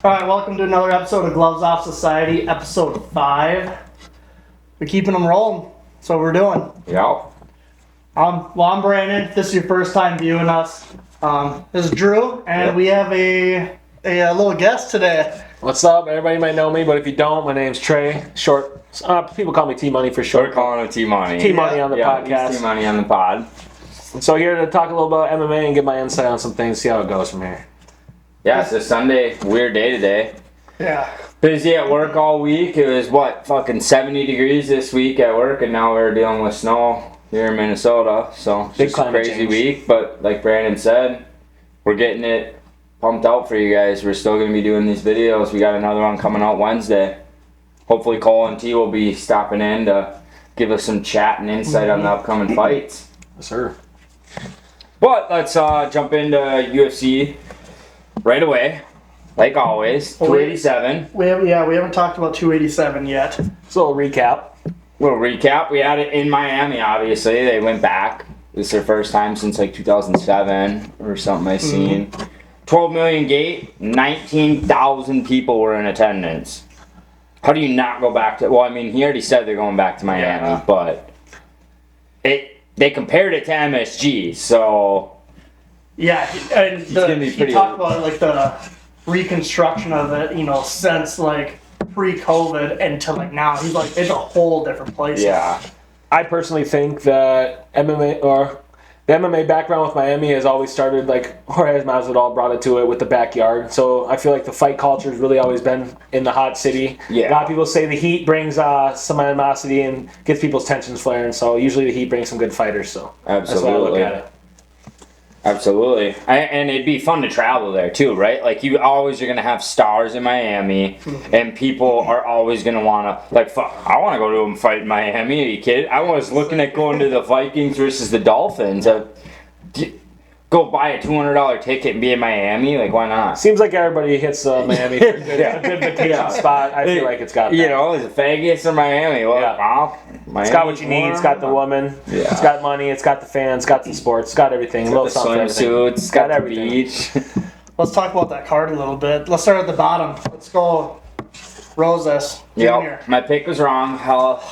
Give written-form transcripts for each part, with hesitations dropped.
All right, welcome to another episode of Gloves Off Society, episode 5. We're keeping them rolling. That's what we're doing. Yeah. I'm Brandon. If this is your first time viewing us, this is Drew, and we have a little guest today. What's up? Everybody might know me, but if you don't, my name's Trey. Short. People call me T-Money for short. We're calling him T-Money. T-Money on the podcast. T-Money on the pod. So here to talk a little about MMA and get my insight on some things, see how it goes from here. Yeah, it's a Sunday. Weird day today. Yeah. Busy at work all week. It was, fucking 70 degrees this week at work, and now we're dealing with snow here in Minnesota. So, it's Big just a climate crazy change. week. But like Brandon said, we're getting it pumped out for you guys. We're still going to be doing these videos. We got another one coming out Wednesday. Hopefully Cole and T will be stopping in to give us some chat and insight on the upcoming fights. Yes, sir. But let's jump into UFC right away, like always. 287. We haven't talked about 287 yet. So a little recap. Little recap. We had it in Miami, obviously. They went back. This is their first time since like 2007 or something I seen. 12 million gate, 19,000 people were in attendance. How do you not go back to... Well, I mean, he already said they're going back to Miami, but they compared it to MSG, so... Yeah, and gonna be he pretty talked about like the reconstruction of it, since like pre-COVID and to like now. He's like, it's a whole different place. Yeah. I personally think that MMA or the MMA background with Miami has always started like Jorge Masvidal brought it to it with the backyard. So I feel like the fight culture has really always been in the hot city. Yeah. A lot of people say the heat brings some animosity and gets people's tensions flaring. So usually the heat brings some good fighters. So that's why I look Absolutely. at it. Absolutely. And it'd be fun to travel there too, right? Like you always are going to have stars in Miami and people are always going to want to, like, fuck, I want to go to a fight in Miami. Are you kidding? I was looking at going to the Vikings versus the Dolphins. Go buy a $200 ticket and be in Miami. Like, why not? Seems like everybody hits Miami for a good vacation Yeah. spot. I feel like it's got that. Is it Vegas or Miami? Well, Yeah. It's got what you need. It's got the woman. Yeah. It's got money. It's got the fans. It's got the sports. It's got everything. It's A got little the something for everything. swimsuits. It's got the everything. beach. Let's talk about that card a little bit. Let's start at the bottom. Let's go Rosas Jr. Yep. My pick was wrong. Hell,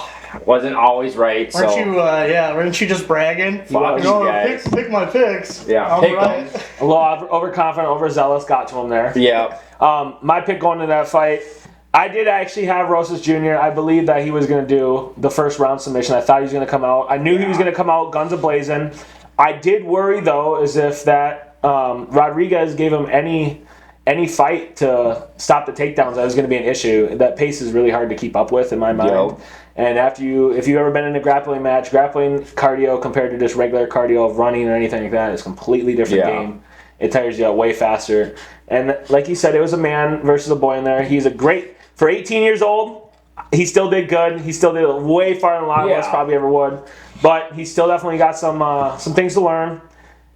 wasn't always right. Weren't you just bragging? Fuck you guys. Pick my picks. Yeah, All pick right. them. A little overconfident, overzealous got to him there. Yeah. My pick going into that fight, I did actually have Rosas Jr. I believed that he was going to do the first round submission. I thought he was going to come out. I knew he was going to come out guns a-blazing. I did worry, though, as if that Rodriguez gave him any fight to stop the takedowns, that was going to be an issue. That pace is really hard to keep up with in my mind. Yep. And if you've ever been in a grappling match, grappling cardio compared to just regular cardio of running or anything like that is a completely different game. It tires you out way faster. And like you said, it was a man versus a boy in there. He's a great, for 18 years old, he still did good. He still did way farther than a lot of us probably ever would. But he still definitely got some things to learn.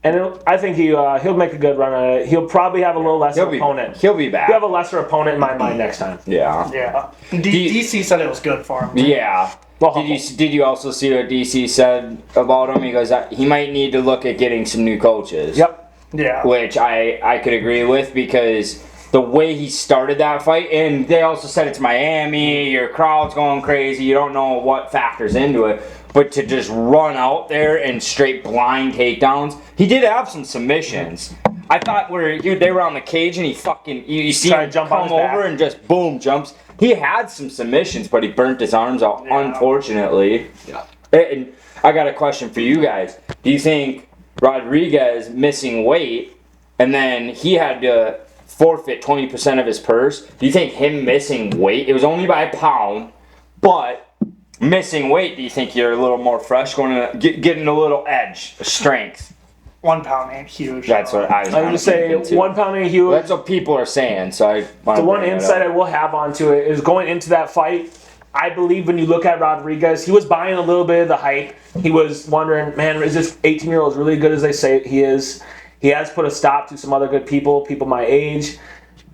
And I think he'll make a good run at it. He'll probably have a little lesser opponent. He'll be back. He'll have a lesser opponent in my mind next time. Yeah. Yeah. DC said it was good for him. Yeah. Well, Did you also see what DC said about him? He goes, he might need to look at getting some new coaches. Yep. Yeah. Which I could agree with, because the way he started that fight, and they also said it's Miami, your crowd's going crazy, you don't know what factors into it, but to just run out there and straight blind takedowns, he did have some submissions. I thought they were on the cage and you see him jump on come his back. over and just boom, jumps. He had some submissions, but he burnt his arms out, unfortunately. Yeah. And I got a question for you guys. Do you think Rodriguez missing weight, and then he had to forfeit 20% of his purse, do you think him missing weight, it was only by a pound, but missing weight, do you think you're a little more fresh, getting a little edge, strength? 1 pound ain't huge. That's what I was I was thinking going to say too. 1 pound ain't huge. That's what people are saying, so I The one insight I will have onto it is going into that fight, I believe when you look at Rodriguez, he was buying a little bit of the hype. He was wondering, man, is this 18-year-old really good as they say he is? He has put a stop to some other good people my age.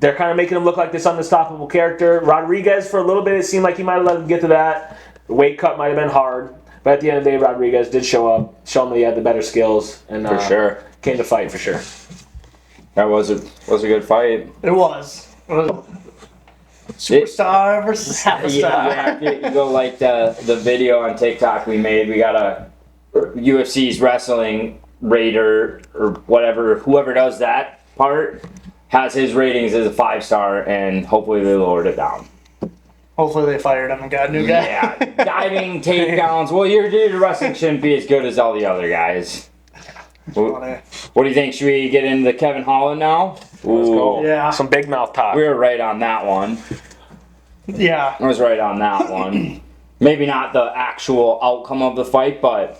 They're kind of making him look like this unstoppable character. Rodriguez, for a little bit, it seemed like he might have let him get to that. The weight cut might have been hard. But at the end of the day, Rodriguez did show up, show him that he had the better skills, and For sure. came to fight for sure. That was a good fight. It was. Superstar versus half a star. Yeah, you go like the video on TikTok we made. We got a UFC's wrestling rater or whatever, whoever does that part has his ratings as a 5-star, and hopefully they lowered it down. Hopefully they fired him and got a new guy. Yeah, diving, takedowns. Well, your wrestling shouldn't be as good as all the other guys. What do you think? Should we get into Kevin Holland now? Let's go. Yeah. Some big mouth talk. We were right on that one. Yeah. I was right on that one. Maybe not the actual outcome of the fight, but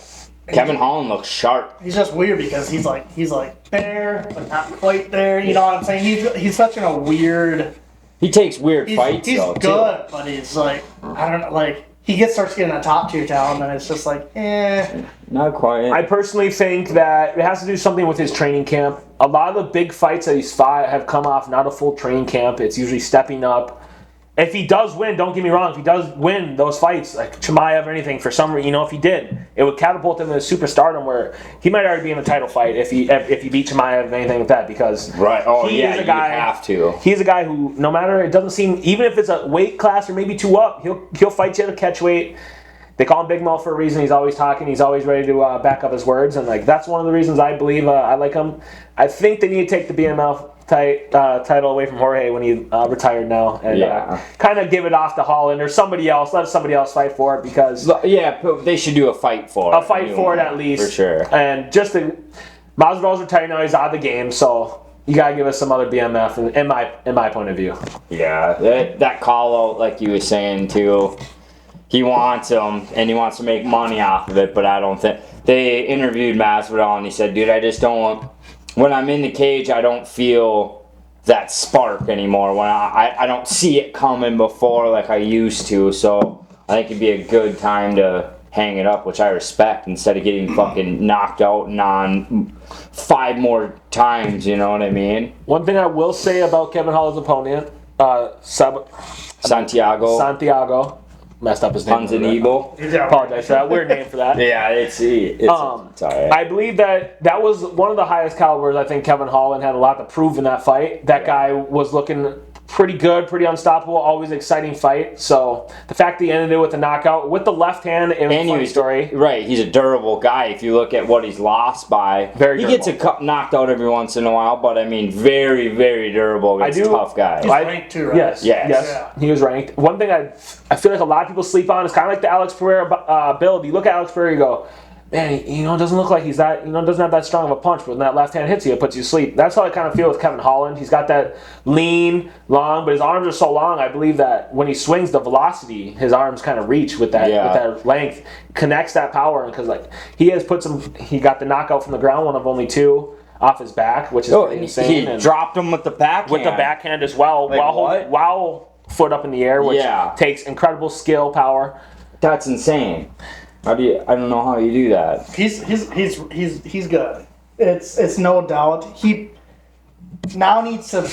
Kevin Holland looks sharp. He's just weird because he's like there, but not quite there. You know what I'm saying? He's such in a weird. He takes weird He's fights though, good, too. but he's like, I don't know, like he starts getting that top tier talent, and it's just like, Not quite. I personally think that it has to do something with his training camp. A lot of the big fights that he's fought have come off not a full training camp. It's usually stepping up. If he does win, don't get me wrong, if he does win those fights, like Chimaev or anything, for some reason, if he did, it would catapult him into superstardom where he might already be in a title fight if he beat Chimaev and anything like that, because right. Oh, he yeah, is a you guy, have to. He's a guy who, no matter, it doesn't seem, even if it's a weight class or maybe 2 up, he'll fight you at a catch weight. They call him Big Mouth for a reason. He's always talking. He's always ready to back up his words, and like that's one of the reasons I believe I like him. I think they need to take the BMF title away from Jorge when he retired now, and kind of give it off to Holland or somebody else. Let somebody else fight for it, because they should do a fight for it. A fight for it at least, for sure. And just Masvidal's retired now. He's out of the game, so you gotta give us some other BMF in my point of view. Yeah, that call out, like you were saying too. He wants him, and he wants to make money off of it, but I don't think... They interviewed Masvidal, and he said, dude, I just don't... When I'm in the cage, I don't feel that spark anymore. When I don't see it coming before like I used to, so I think it'd be a good time to hang it up, which I respect, instead of getting fucking knocked out on 5 more times, you know what I mean? One thing I will say about Kevin Holland's opponent, Santiago. Messed up his name. Ponzinibbio. Apologize for that. Weird name for that. Yeah, it's all right. I believe that was one of the highest calibers. I think Kevin Holland had a lot to prove in that fight. That guy was looking pretty good, pretty unstoppable, always exciting fight. So the fact that he ended it with a knockout with the left hand, it was a funny story. Right, he's a durable guy. If you look at what he's lost by, very durable. He gets knocked out every once in a while, but I mean, very, very durable. He's a tough guy. He's ranked too, right? Yes. Yeah. He was ranked. One thing I feel like a lot of people sleep on is kind of like the Alex Pereira build. You look at Alex Pereira, you go, man, it doesn't look like he's that, doesn't have that strong of a punch, but when that left hand hits you, it puts you to sleep. That's how I kind of feel with Kevin Holland. He's got that lean, long, but his arms are so long, I believe that when he swings, the velocity, his arms kind of reach with that length, connects that power, because like he got the knockout from the ground, one of only 2 off his back, which is pretty insane. He dropped him with the backhand. With the backhand as well, while foot up in the air, which takes incredible skill, power. That's insane. I don't know how you do that. He's good. It's no doubt. He now needs to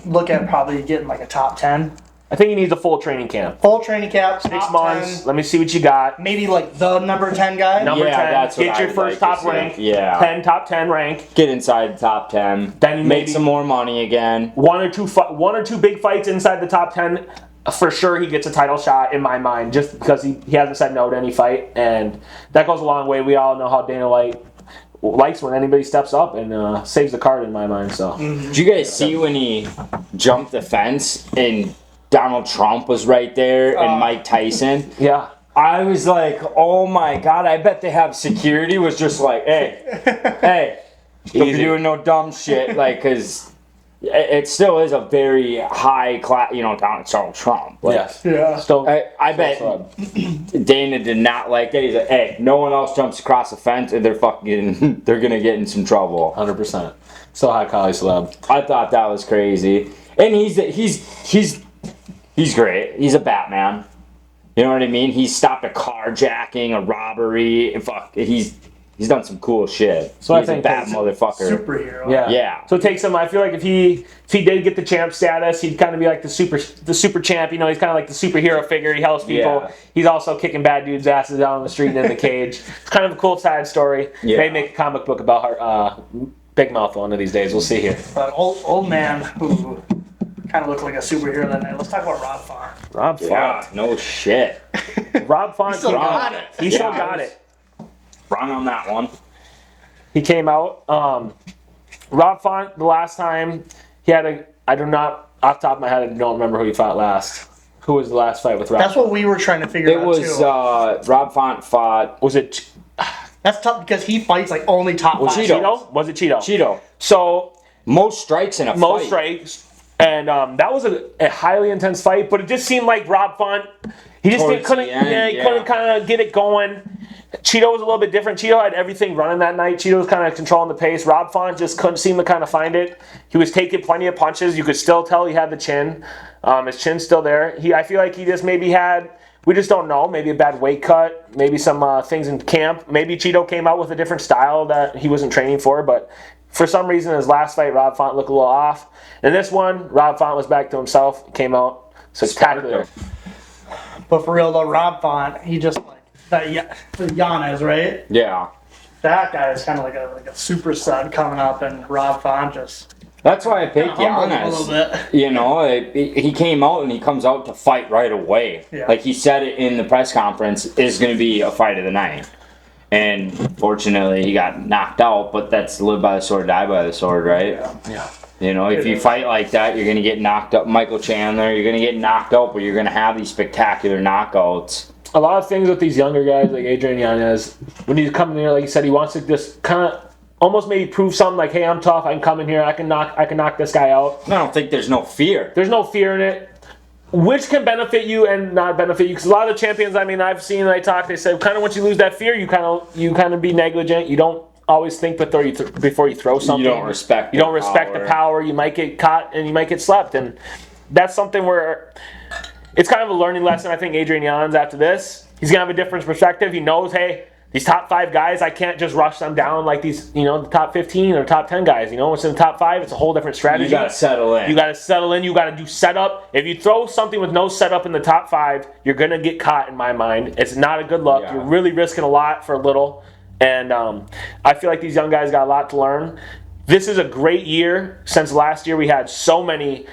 look at probably getting like a top 10. I think he needs a full training camp. Full training camp, 6 top months. 10. Let me see what you got. Maybe like the number 10 guy. Number 10. That's what get your I'd first like top to see. rank. Yeah. Top 10 rank. Get inside the top 10. Then make some more money again. One or two big fights inside the top 10. For sure, he gets a title shot in my mind, just because he hasn't said no to any fight, and that goes a long way. We all know how Dana White likes when anybody steps up and saves the card in my mind. So, Did you guys see when he jumped the fence and Donald Trump was right there and Mike Tyson? Yeah. I was like, oh my god! I bet they have security was just like, hey, don't be doing no dumb shit, like, because. It still is a very high class, Donald Trump. Like, yes. Yeah. Still, I bet Dana did not like that. He's like, hey, no one else jumps across the fence, and they're gonna get in some trouble. 100%. Still high quality celeb. I thought that was crazy, and he's great. He's a Batman. You know what I mean? He stopped a carjacking, a robbery, and He's done some cool shit. So he's I think a bad motherfucker. Superhero. Yeah. So it takes him. I feel like if he did get the champ status, he'd kind of be like the super champ. He's kind of like the superhero figure. He helps people. Yeah. He's also kicking bad dudes' asses out on the street and in the cage. It's kind of a cool side story. Yeah. Maybe make a comic book about Big Mouth one of these days. We'll see here. But old man who kind of looked like a superhero that night. Let's talk about Rob Font. Rob Font. Yeah, no shit. Rob Font. Still came got out. it. He still got it. Wrong on that one. He came out. Rob Font, the last time he had a, I do not, off the top of my head, I don't remember who he fought last. Who was the last fight with Rob? That's what we were trying to figure It out was too. Rob Font fought Was it That's tough because he fights like only top Was five. Cheeto. Cheeto? Was it Cheeto? Cheeto. So, Most strikes in a most fight. strikes. And that was a highly intense fight, but it just seemed like Rob Font, he just Towards couldn't, the end, he couldn't kind of get it going. Cheeto was a little bit different. Cheeto had everything running that night. Cheeto was kind of controlling the pace. Rob Font just couldn't seem to kind of find it. He was taking plenty of punches. You could still tell he had the chin. His chin's still there. I feel like he just maybe had, we just don't know, maybe a bad weight cut, maybe some things in camp. Maybe Cheeto came out with a different style that he wasn't training for, but for some reason, his last fight, Rob Font looked a little off. In this one, Rob Font was back to himself, came out spectacular. But for real though, Rob Font, he just like that. Yanez, right? Yeah. That guy is kind of like a super stud coming up, and Rob Font just That's why I picked humbled him a little Giannis. bit. You know, he came out and he comes out to fight right away. Yeah. Like he said it in the press conference, is going to be a fight of the night. And fortunately, he got knocked out, but that's live by the sword, die by the sword, right? Yeah. You know, if It you is. fight like that, you're going to get knocked up. Michael Chandler, you're going to get knocked out, but you're going to have these spectacular knockouts. A lot of things with these younger guys like Adrian Yanez, when he's coming in here, like you said, he wants to just kind of almost maybe prove something like, hey, I'm tough, I can come in here, I can knock this guy out. I don't think there's no fear. There's no fear in it, which can benefit you and not benefit you. Because a lot of the champions, I mean, I've seen, they talk, they say, kind of once you lose that fear, you kind of be negligent. You don't always think before you throw something. You don't respect. You don't respect the power. You might get caught and you might get slept, and that's something where it's kind of a learning lesson. I think Adrian Yanez after this, he's gonna have a different perspective. He knows, hey, these top 5 guys, I can't just rush them down like these, the top 15 or top 10 guys. What's in the top 5, it's a whole different strategy. You gotta settle in. You got to settle in. You got to do setup. If you throw something with no setup in the top 5, you're going to get caught, in my mind. It's not a good look. Yeah. You're really risking a lot for a little. And I feel like these young guys got a lot to learn. This is a great year. Since last year, we had so many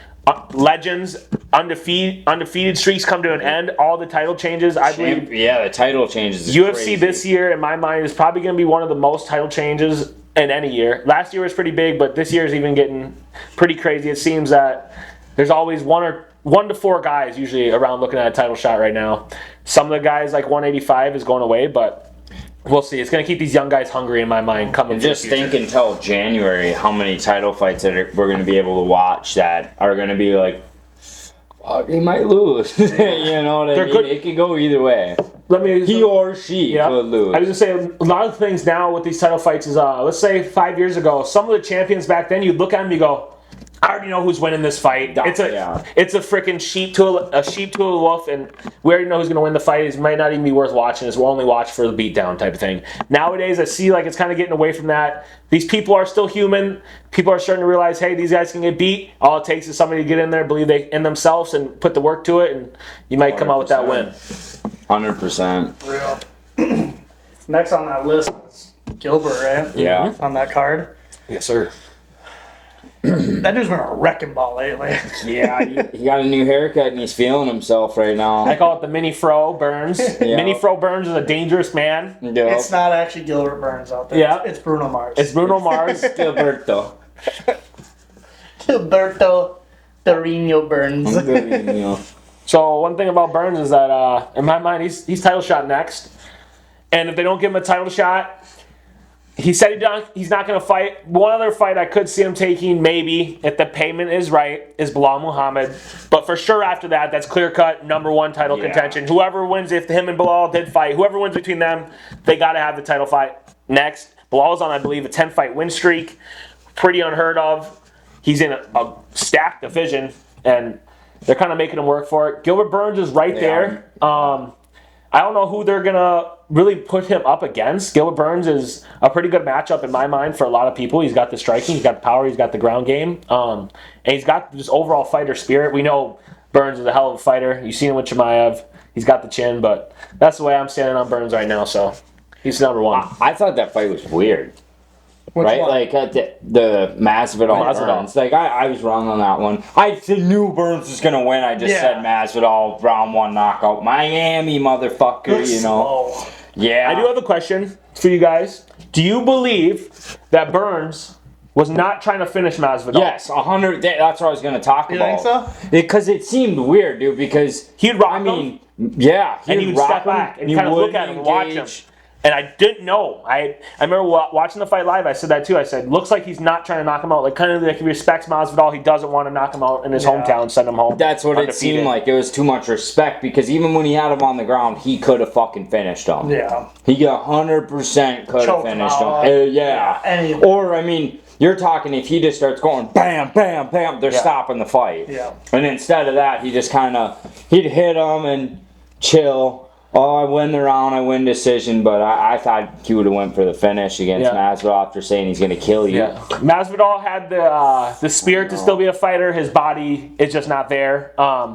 legends, undefeated streaks come to an end. All the title changes, I believe. Yeah, the title changes. Is UFC crazy. this year, in my mind, is probably going to be one of the most title changes in any year. Last year was pretty big, but this year is even getting pretty crazy. It seems that there's always 1 to 4 guys usually around looking at a title shot right now. Some of the guys like 185 is going away, but we'll see. It's going to keep these young guys hungry, in my mind, coming. And for the just future. think until January how many title fights that we're going to be able to watch that are going to be like, oh, they might lose. You know what I They're mean? good- It could go either way. He Or she could lose. I was just say a lot of things now with these title fights is let's say 5 years ago, some of the champions back then, you'd look at them and you go, I already know who's winning this fight. It's a freaking sheep to a wolf, and we already know who's going to win the fight. It might not even be worth watching. We'll only watch for the beatdown type of thing. Nowadays, I see like it's kind of getting away from that. These people are still human. People are starting to realize, hey, these guys can get beat. All it takes is somebody to get in there, believe they in themselves, and put the work to it, and you might come out with that win. 100%. Real. Next on that list is Gilbert, right? Yeah. On that card. Yes, sir. That dude's been a wrecking ball lately. Yeah, he got a new haircut and he's feeling himself right now. I call it the Mini Fro Burns. Yeah. Mini Fro Burns is a dangerous man. Yeah. It's not actually Gilbert Burns out there. Yeah. It's Bruno Mars. It's Bruno Mars. Gilberto. Gilberto Torino Burns. You know. So one thing about Burns is that, in my mind, he's title shot next. And if they don't give him a title shot, he said he's not going to fight. One other fight I could see him taking, maybe, if the payment is right, is Bilal Muhammad. But for sure after that, that's clear-cut number 1 title contention. Whoever wins, if him and Bilal did fight, whoever wins between them, they got to have the title fight next. Bilal's on, I believe, a 10-fight win streak. Pretty unheard of. He's in a stacked division, and they're kind of making him work for it. Gilbert Burns is right there. I don't know who they're going to really put him up against. Gilbert Burns is a pretty good matchup in my mind for a lot of people. He's got the striking, he's got the power, he's got the ground game, and he's got this overall fighter spirit. We know Burns is a hell of a fighter. You've seen him with Chimaev. He's got the chin, but that's the way I'm standing on Burns right now, so he's number 1. I thought that fight was weird. right? one? Like the Masvidal Masvidal. Burns. Like I was wrong on that one. I knew Burns was gonna win. I just Yeah. said Masvidal round 1 knockout. Miami motherfucker, Looks you know. slow. Yeah. I do have a question for you guys. Do you believe that Burns was not trying to finish Masvidal? Yes, 100. That's what I was gonna talk You about. think so? Because it seemed weird, dude. Because He'd rock I him, mean, yeah, and he would rock step him, back and he kind of look wouldn't at him and watch him. engage. And I didn't know. I remember watching the fight live. I said that too. I said, looks like he's not trying to knock him out. Like kind of like he respects Masvidal. He doesn't want to knock him out in his hometown, send him home. That's what it undefeated. seemed like. It was too much respect because even when he had him on the ground, he could have fucking finished him. Yeah. He 100% could have Choked him finished him. out. Yeah. Any- Or, I mean, you're talking if he just starts going bam, bam, bam, they're Yeah. stopping the fight. Yeah. And instead of that, he just kind of, he'd hit him and chill. Oh, I win the round, I win decision, but I thought he would have went for the finish against Yeah. Masvidal after saying he's going to kill you. Yeah. Masvidal had the spirit to still be a fighter. His body is just not there.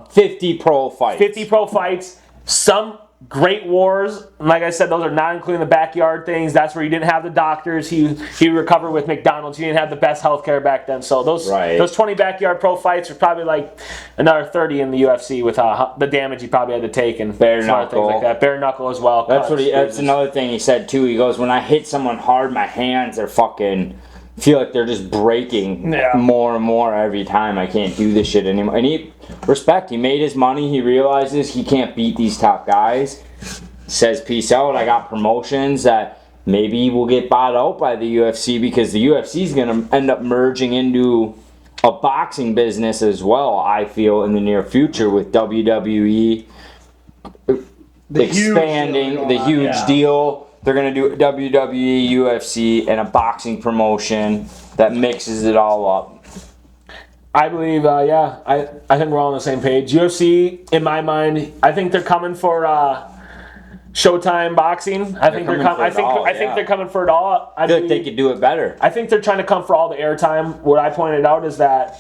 50 pro fights. 50 pro fights, some great wars. Like I said, those are not including the backyard things. That's where you didn't have the doctors. He recovered with McDonald's. He didn't have the best healthcare back then. So those 20 backyard pro fights are probably like another 30 in the UFC with the damage he probably had to take and Bare some other things knuckle. like that. Bare knuckle as well. That's cuts, that's bruises. another thing he said too. He goes, when I hit someone hard, my hands are fucking feel like they're just breaking Yeah. more and more every time. I can't do this shit anymore. And he made his money. He realizes he can't beat these top guys. Says peace out. I got promotions that maybe will get bought out by the UFC because the UFC is going to end up merging into a boxing business as well. I feel in the near future with WWE The huge expanding deal the going on, huge yeah. deal. They're gonna do WWE, UFC, and a boxing promotion that mixes it all up. I believe, I think we're all on the same page. UFC, in my mind, I think they're coming for Showtime boxing. I think coming for it all, I think yeah. they're coming for it all. I feel like they could do it better. I think they're trying to come for all the airtime. What I pointed out is that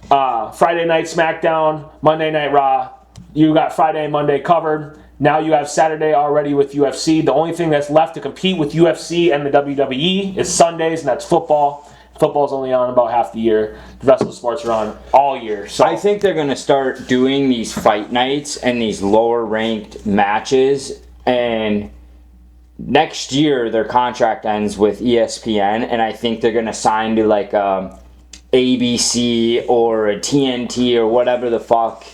Friday night SmackDown, Monday Night Raw, you got Friday and Monday covered. Now you have Saturday already with UFC. The only thing that's left to compete with UFC and the WWE is Sundays, and that's football. Football's only on about half the year. The rest of the sports are on all year. So I think they're gonna start doing these fight nights and these lower ranked matches, and next year their contract ends with ESPN, and I think they're gonna sign to like ABC or a TNT or whatever the fuck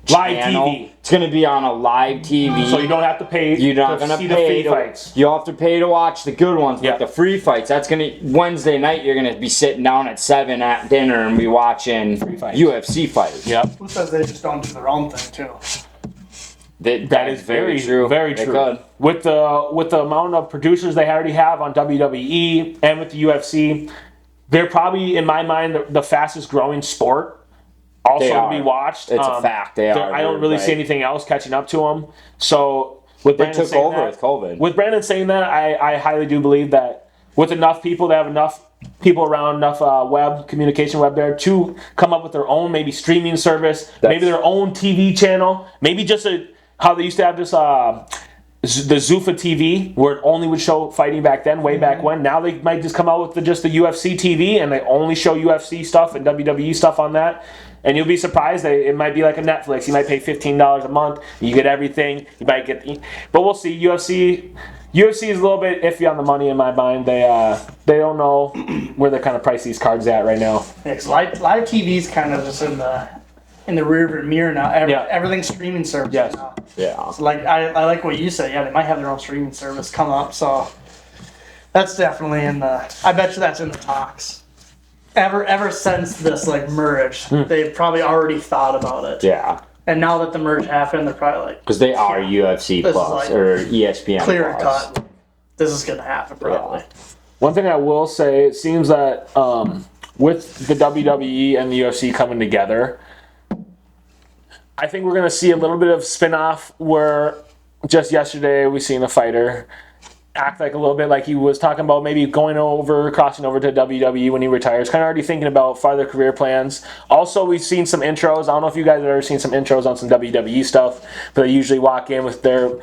Live channel. TV. It's gonna be on a live TV. So you don't have to pay. You're not to gonna see pay the free fights. You'll have to pay to watch the good ones, Yeah. but the free fights. That's gonna Wednesday night. You're gonna be sitting down at 7 at dinner and be watching fights. UFC fights. Yep. Who says they just don't do their own thing too? That is very true. Very They true. could. With the amount of producers they already have on WWE and with the UFC, they're probably, in my mind, the fastest growing sport. Also They to are. be watched. It's a fact. They are. I don't really see Right. anything else catching up to them. So with They Brandon took saying over that, with COVID. With Brandon saying that, I highly do believe that with enough people, they have enough people around, enough communication web there to come up with their own maybe streaming service, maybe their own TV channel, maybe just how they used to have this the Zuffa TV where it only would show fighting back then, way back when. Now they might just come out with just the UFC TV and they only show UFC stuff and WWE stuff on that. And you'll be surprised that it might be like a Netflix. You might pay $15 a month. You get everything. You might get, but we'll see. UFC is a little bit iffy on the money in my mind. They don't know where they're kind of price these cards at right now. Yeah, 'cause live TV's kind of just in the rearview mirror now. Yeah. Everything's streaming service Yes. now. Yeah. So like I like what you said. Yeah, they might have their own streaming service come up. So that's definitely in the. I bet you that's in the talks. Ever since this like merge, they've probably already thought about it. Yeah. And now that the merge happened, they're probably like Because they are UFC This is Plus like or ESPN clear Plus. cut. This is gonna happen probably. One thing I will say, it seems that with the WWE and the UFC coming together, I think we're going to see a little bit of spin-off where just yesterday we seen a fighter act like a little bit like he was talking about maybe crossing over to WWE when he retires. Kind of already thinking about farther career plans. Also, we've seen some intros. I don't know if you guys have ever seen some intros on some WWE stuff, but they usually walk in with their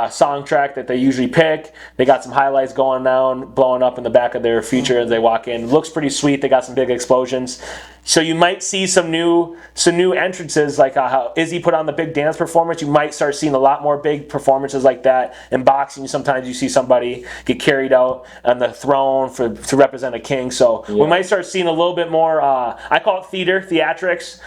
song track that they usually pick. They got some highlights going down, blowing up in the back of their feature as they walk in. Looks pretty sweet. They got some big explosions. So you might see some new entrances, like how Izzy put on the big dance performance. You might start seeing a lot more big performances like that. In boxing, sometimes you see somebody get carried out on the throne to represent a king. So we might start seeing a little bit more, I call it theatrics,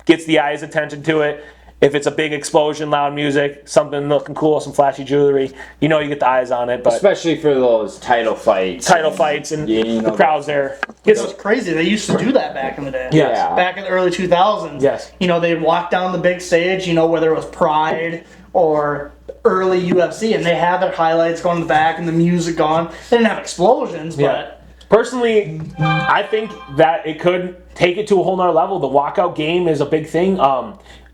gets the eyes' attention to it. If it's a big explosion, loud music, something looking cool, some flashy jewelry, you get the eyes on it. But especially for those title fights. And the crowd's there. It's crazy. They used to do that back in the day. Yeah. Back in the early 2000s. Yes. They'd walk down the big stage, whether it was Pride or early UFC, and they had their highlights going in the back and the music going. They didn't have explosions, but... Personally, I think that it could take it to a whole nother level. The walkout game is a big thing.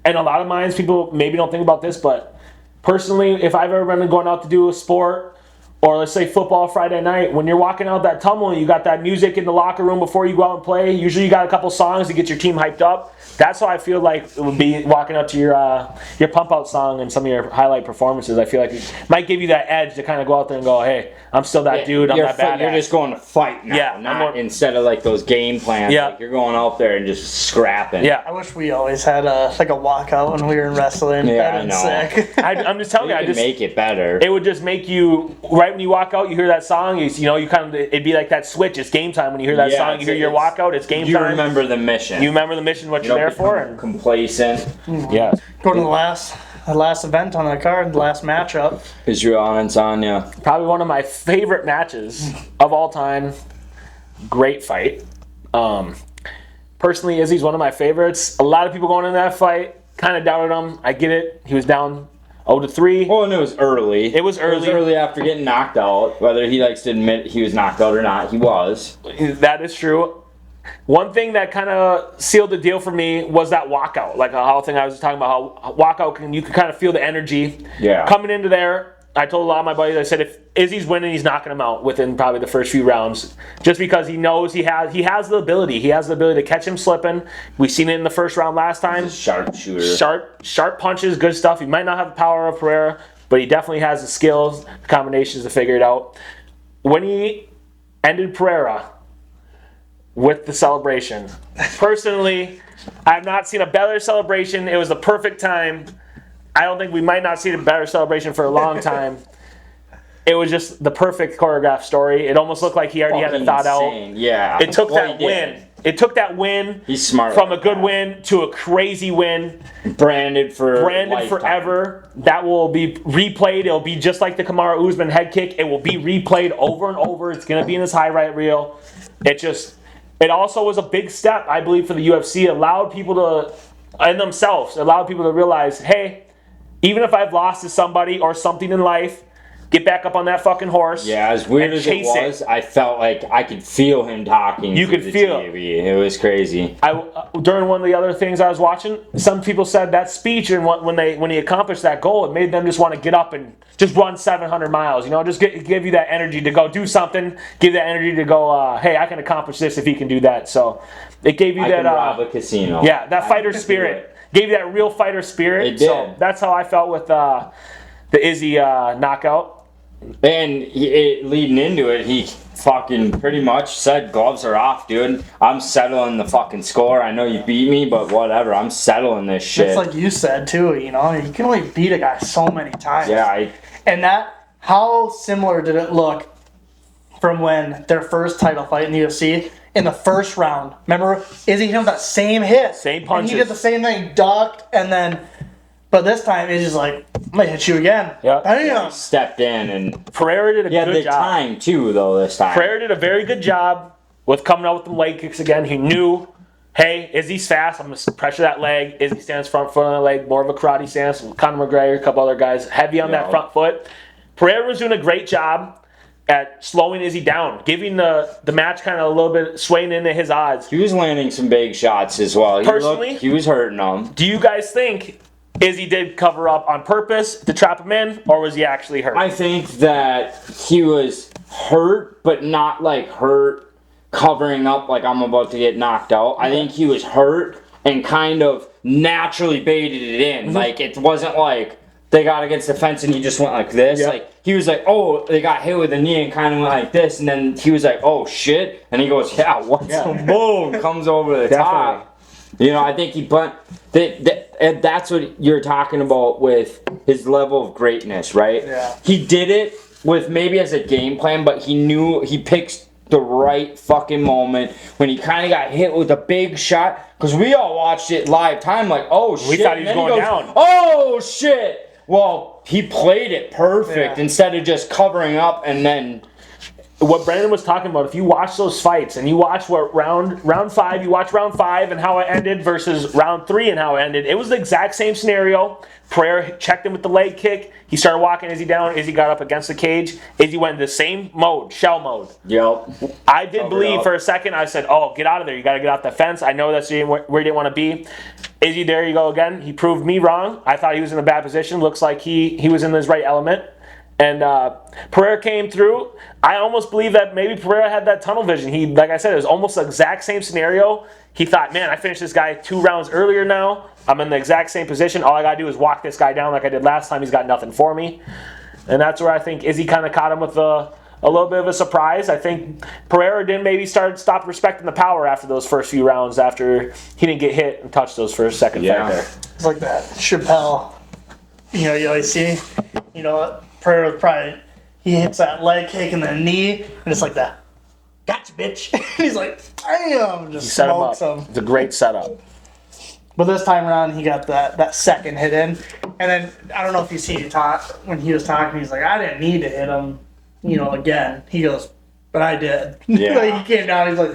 And a lot of minds, people maybe don't think about this, but personally, if I've ever been going out to do a sport, or let's say football Friday night, when you're walking out that tunnel, you got that music in the locker room before you go out and play. Usually you got a couple songs to get your team hyped up. That's how I feel like it would be walking out to your pump out song and some of your highlight performances. I feel like it might give you that edge to kind of go out there and go, hey, I'm still that dude. I'm that badass. You're just going to fight now. Yeah, instead of like those game plans. Yeah. Like you're going out there and just scrapping. I wish we always had a walkout when we were in wrestling. Yeah, That'd I been sick. I'm just telling you, I just make it better. It would just make you right when you walk out. You hear that song. You kind of it'd be like that switch. It's game time when you hear that song. You hear your walkout. It's game time. You remember the mission. You remember the mission. What you're there for. And complacent. Yeah. Go to the last event on the card, the last matchup. Israel Adesanya. Probably one of my favorite matches of all time. Great fight. Personally, Izzy's one of my favorites. A lot of people going in that fight kind of doubted him. I get it. He was down 0-3. Well, and it was early. It was early after getting knocked out. Whether he likes to admit he was knocked out or not, he was. That is true. One thing that kind of sealed the deal for me was that walkout. Like a whole thing I was talking about, how walkout you can kind of feel the energy. Yeah. Coming into there, I told a lot of my buddies, I said, if Izzy's winning, he's knocking him out within probably the first few rounds. Just because he knows he has the ability. He has the ability to catch him slipping. We've seen it in the first round last time. He's a sharpshooter. Sharp punches, good stuff. He might not have the power of Pereira, but he definitely has the skills, the combinations to figure it out. When he ended Pereira with the celebration, personally, I have not seen a better celebration. It was the perfect time. I don't think we might not see a better celebration for a long time. It was just the perfect choreographed story. It almost looked like he already had it thought insane. out. Yeah. It took that win. It took that win. He's smart. From a good win to a crazy win. Branded lifetime. Forever. That will be replayed. It'll be just like the Kamaru Usman head kick. It will be replayed over and over. It's going to be in this highlight reel. It also was a big step, I believe, for the UFC. It allowed people to realize, hey, even if I've lost to somebody or something in life, get back up on that fucking horse. Yeah, as weird as it was, I felt like I could feel him talking. You could feel TV. It was crazy. During one of the other things I was watching, some people said that speech and when he accomplished that goal, it made them just want to get up and just run 700 miles. Just give you that energy to go do something. Give that energy to go, hey, I can accomplish this if he can do that. So it gave you I can rob a casino. Yeah, that fighter spirit. Gave you that real fighter spirit. It did. So that's how I felt with the Izzy knockout. And leading into it, he fucking pretty much said, gloves are off, dude. I'm settling the fucking score. I know you beat me, but whatever. I'm settling this shit. It's like you said, too, you can only beat a guy so many times. Yeah. And how similar did it look from when their first title fight in the UFC in the first round? Remember, Izzy hit him that same hit. Same punches. And he did the same thing, ducked, and then... But this time, he's just like, I'm going to hit you again. Yep. Damn. Stepped in and... Pereira did a good job. time, too, though, this time. Pereira did a very good job with coming out with the leg kicks again. He knew, hey, Izzy's fast. I'm going to pressure that leg. Izzy stands front foot on the leg, more of a karate stance. Conor McGregor, a couple other guys, heavy on that front foot. Pereira was doing a great job at slowing Izzy down, giving the match kind of a little bit swaying into his odds. He was landing some big shots as well. Personally, he was hurting them. Do you guys think Izzy did cover up on purpose to trap him in, or was he actually hurt? I think that he was hurt, but not like hurt covering up like I'm about to get knocked out. I think he was hurt and kind of naturally baited it in. Like, it wasn't like they got against the fence and he just went like this. Yeah. Like, he was like, oh, they got hit with a knee and kind of went like this. And then he was like, oh, shit. And he goes, yeah, what's the boom? Comes over the top. You know, I think he and that's what you're talking about with his level of greatness, right? Yeah. He did it with maybe as a game plan, but he knew he picked the right fucking moment when he kind of got hit with a big shot. Because we all watched it live time, like, oh shit. We thought he was And then going down. Oh shit. Well, he played it perfect Yeah. instead of just covering up and then. What Brandon was talking about, if you watch those fights and you watch what round 5, you watch round 5 and how it ended versus round 3 and how it ended, it was the exact same scenario. Pereira checked him with the leg kick. He started walking Izzy down. Izzy got up against the cage. Izzy went into the same mode, shell mode. Yep. I did Covered believe up. for a second. I said, oh, get out of there. You got to get off the fence. I know that's where you didn't want to be. Izzy, there you go again. He proved me wrong. I thought he was in a bad position. Looks like he was in his right element. And Pereira came through. I almost believe that maybe Pereira had that tunnel vision. He, like I said, it was almost the exact same scenario. He thought, man, I finished this guy 2 rounds earlier now. I'm in the exact same position. All I got to do is walk this guy down like I did last time. He's got nothing for me. And that's where I think Izzy kind of caught him with a little bit of a surprise. I think Pereira didn't maybe stop respecting the power after those first few rounds after he didn't get hit and touch those first second fight there. It's like that Chappelle. You know, you always see, you know, Pereira probably, he hits that leg kick and the knee, and it's like that. Gotcha, bitch. And he's like, damn, just Set him up. smokes him. It's a great setup. But this time around, he got that second hit in. And then, I don't know if you see when he was talking, he's like, I didn't need to hit him, you know, again. He goes, but I did. Yeah. Like, he came down, he's like,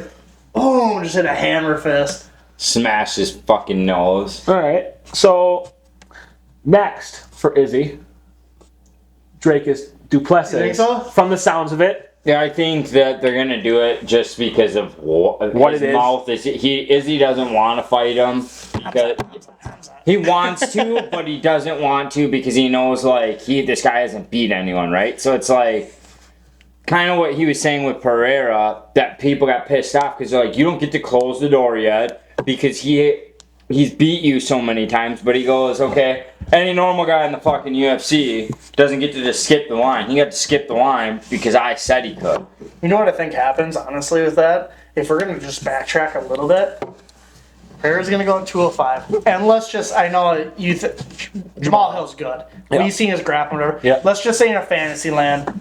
boom, just hit a hammer fist. Smashed his fucking nose. All right. So, next for Izzy, Dracus Duplessis. You think so? From the sounds of it. Yeah, I think that they're gonna do it just because of what his it is. mouth is. Izzy doesn't want to fight him because he wants to, but he doesn't want to because he knows like this guy hasn't beat anyone, right? So it's like kind of what he was saying with Pereira, that people got pissed off because they're like, you don't get to close the door yet because he's beat you so many times. But he goes, okay, any normal guy in the fucking UFC doesn't get to just skip the line. He got to skip the line because I said he could. You know what I think happens, honestly, with that? If we're going to just backtrack a little bit, Pereira's going to go at 205. And let's just, I know Jamal Hill's good. Yeah. We've seen his grappling, whatever. Yeah. Let's just say in a fantasy land,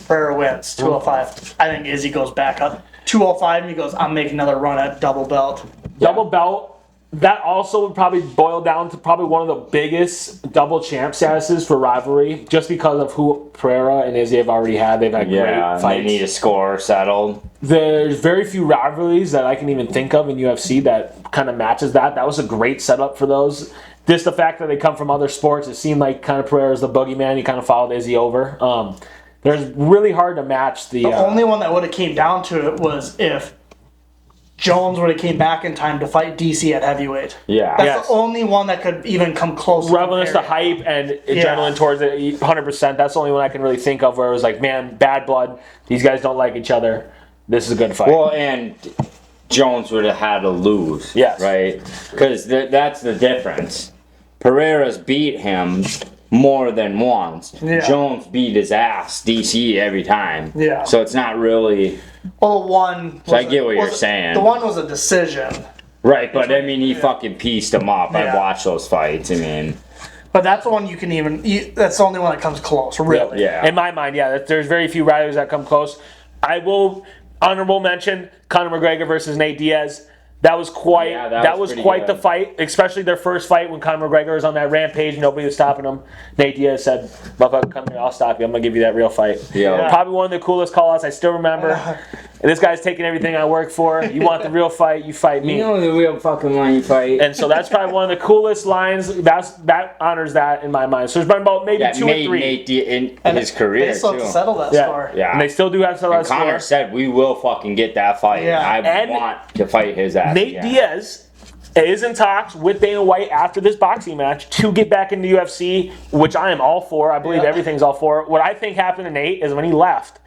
Pereira wins 205. I think Izzy goes back up 205 and he goes, I'm making another run at double belt. Double belt. That also would probably boil down to probably one of the biggest double champ statuses for rivalry, just because of who Pereira and Izzy have already had. They've had great Yeah, fights. they need a score settled. There's very few rivalries that I can even think of in UFC that kind of matches that. That was a great setup for those. Just the fact that they come from other sports, it seemed like kind of Pereira's the boogeyman. He kind of followed Izzy over. There's really hard to match the. The only one that would have came down to it was if Jones would have came back in time to fight DC at heavyweight. Yeah. That's Yes. the only one that could even come close. Revelance to comparing. hype and adrenaline towards it 100%. That's the only one I can really think of where it was like, man, bad blood. These guys don't like each other. This is a good fight. Well, and Jones would have had to lose. Yes. Right? Because that's the difference. Pereira's beat him more than once. Yeah. Jones beat his ass, DC, every time. Yeah. So it's not really. Well, the one. So I get what you're saying. The one was a decision, Right, but I mean, he fucking pieced him up. Yeah. I've watched those fights. I mean, but that's the one you can even. That's the only one that comes close, really. yeah. In my mind, yeah, there's very few rivals that come close. I will honorable mention Conor McGregor versus Nate Diaz. That was quite. Yeah, that that was was pretty quite good. the fight, especially their first fight when Conor McGregor was on that rampage. Nobody was stopping him. Nate Diaz said, "Motherfucker, come here, I'll stop you. I'm gonna give you that real fight." Yeah. Probably one of the coolest call-outs I still remember. And this guy's taking everything I work for. You want the real fight, you fight me. You know the real fucking line fight. And so that's probably one of the coolest lines. That honors that in my mind. So there's been about maybe that 2 or made 3. Nate in And his career They still too. have to settle that Yeah. score. Yeah. And they still do have some of And that Connor score. said, "We will fucking get that fight. Yeah. I And want to fight his ass." Nate again." Diaz is in talks with Dana White after this boxing match to get back into UFC, which I am all for. I believe everything's all for. What I think happened to Nate is when he left,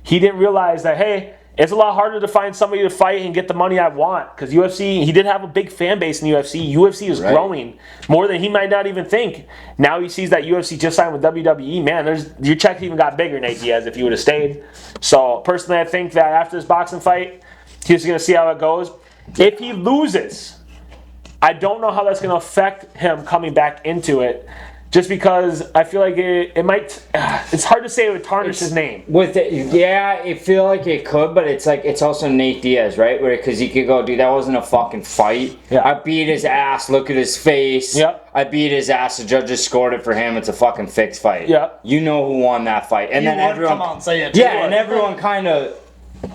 he didn't realize that, hey, it's a lot harder to find somebody to fight and get the money I want. Because UFC, he did have a big fan base in UFC. UFC is growing more than he might not even think. Now he sees that UFC just signed with WWE. Man, your check even got bigger, Nate Diaz, if you would have stayed. So personally, I think that after this boxing fight, he's going to see how it goes. If he loses, I don't know how that's going to affect him coming back into it. Just because I feel like it might, it's hard to say it would tarnish his name. With it, yeah, I feel like it could, but it's like it's also Nate Diaz, right? Where because he could go, dude, that wasn't a fucking fight. Yeah. I beat his ass. Look at his face. Yep. I beat his ass. The judges scored it for him. It's a fucking fixed fight. Yeah. You know who won that fight, and You then would everyone, come out and say it. yeah, and everyone kind of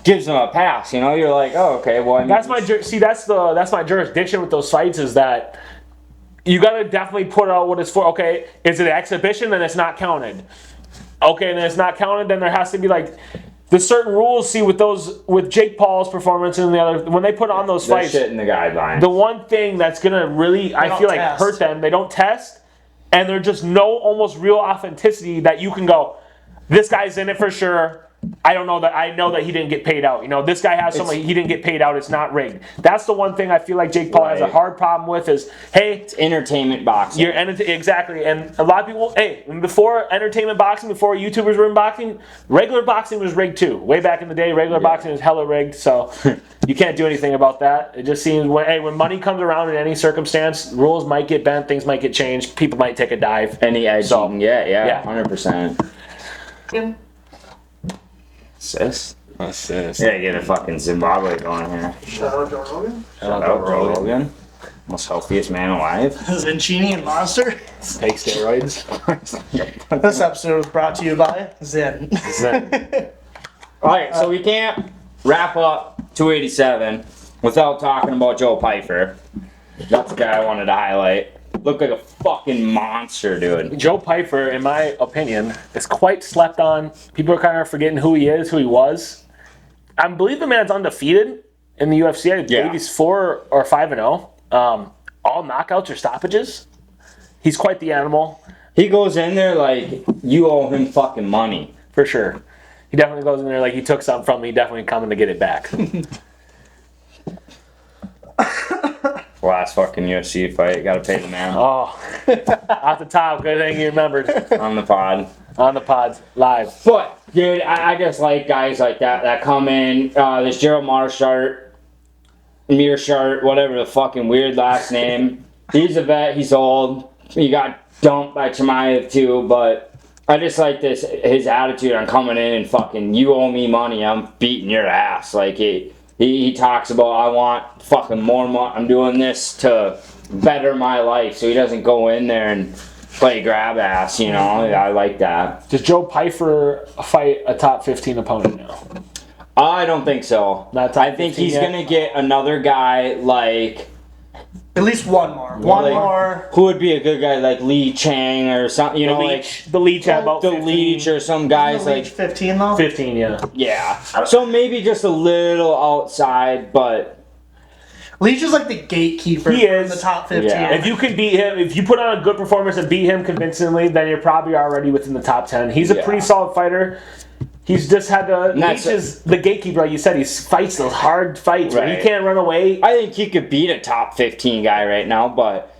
gives him a pass. You know, you're like, oh, okay, well, I mean, That's my jurisdiction with those fights is that you got to definitely put out what it's for. Okay, is it an exhibition? Then it's not counted. Okay, then it's not counted. Then there has to be like the certain rules. See with Jake Paul's performance and the other when they put on those they're fights. shit in the guidelines. The one thing that's gonna really I feel like test. hurt them. They don't test, and there's just no almost real authenticity that you can go. This guy's in it for sure. I don't know that. I know that he didn't get paid out. You know, this guy has somebody. He didn't get paid out. It's not rigged. That's the one thing I feel like Jake Paul has a Right. hard problem with. Is hey, It's entertainment boxing. exactly. And a lot of people. Hey, before entertainment boxing, before YouTubers were in boxing, regular boxing was rigged too. Way back in the day, regular boxing was hella rigged. So you can't do anything about that. It just seems when money comes around in any circumstance, rules might get bent, things might get changed, people might take a dive. Any edge So, you can get, yeah. 100%. Sis? Assist. Yeah, get a fucking Zimbabwe going here. Shout out Joe Rogan. Shout out Joe Rogan. Most healthiest man alive. Zincini and Monster. Take steroids. This episode was brought to you by Zen. Alright, so we can't wrap up 287 without talking about Joe Pyfer. That's the guy I wanted to highlight. Looked like a fucking monster, dude. Joe Pyfer, in my opinion, is quite slept on. People are kind of forgetting who he is, who he was. I believe the man's undefeated in the UFC. I believe he's 4 or 5-0. All knockouts or stoppages. He's quite the animal, He goes in there like you owe him fucking money. for sure. He definitely goes in there like he took something from me, definitely coming to get it back. Last fucking UFC fight, gotta pay the man Oh, off the top, good thing you remembered. on the pod. On the pods, live. But, dude, I just like guys like that come in. This Gerald Mearshart, whatever the fucking weird last name. He's a vet, he's old. He got dumped by Chimaev too, but I just like his attitude on coming in and fucking, you owe me money, I'm beating your ass. Like, he talks about, I want fucking more money, I'm doing this to better my life, so he doesn't go in there and play grab ass, you know? I like that. Does Joe Pyfer fight a top 15 opponent now? I don't think so. Not top I think 15 he's yet? gonna get another guy like At least one more. One like, more. Who would be a good guy like Lee Chang or something? You know, The Leech had about like the 15. Leech or some guys Leech like 15 though. 15, yeah. yeah. So maybe just a little outside, but Leech is like the gatekeeper He in is. the top 15. Yeah. If you can beat him, if you put on a good performance and beat him convincingly, then you're probably already within the top 10. He's a Yeah. pretty solid fighter. He's just had to. that's Leech is the gatekeeper, like you said. He fights those hard fights where he Right. can't run away. I think he could beat a top 15 guy right now, but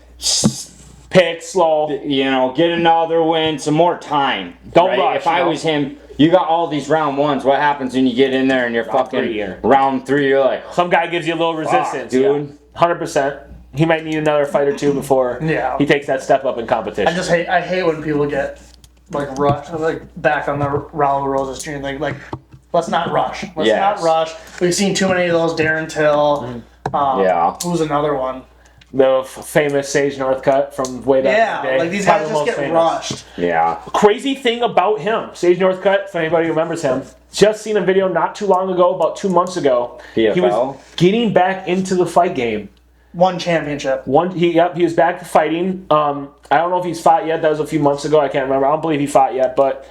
Pick slow. you know, get another win, some more time. Don't right? rush, If I you know? was him, you got all these round ones. What happens when you get in there and you're Round fucking 3, yeah. round 3? You're like, Some guy gives you a little resistance, dude. yeah. 100%. He might need another fight or two before Yeah. he takes that step up in competition. I hate when people get like rushed, like back on the Raul Rosas Jr. Like let's not rush. Let's Yes. not rush. We've seen too many of those. Darren Till. Yeah. Who's another one? The famous Sage Northcutt from way back in Yeah, the day. like these Probably guys the just most get famous. rushed. yeah. Crazy thing about him, Sage Northcutt, if anybody remembers him, just seen a video not too long ago, about 2 months ago. PFL? He was getting back into the fight game. One championship. He was back to fighting. I don't know if he's fought yet. That was a few months ago. I can't remember. I don't believe he fought yet. But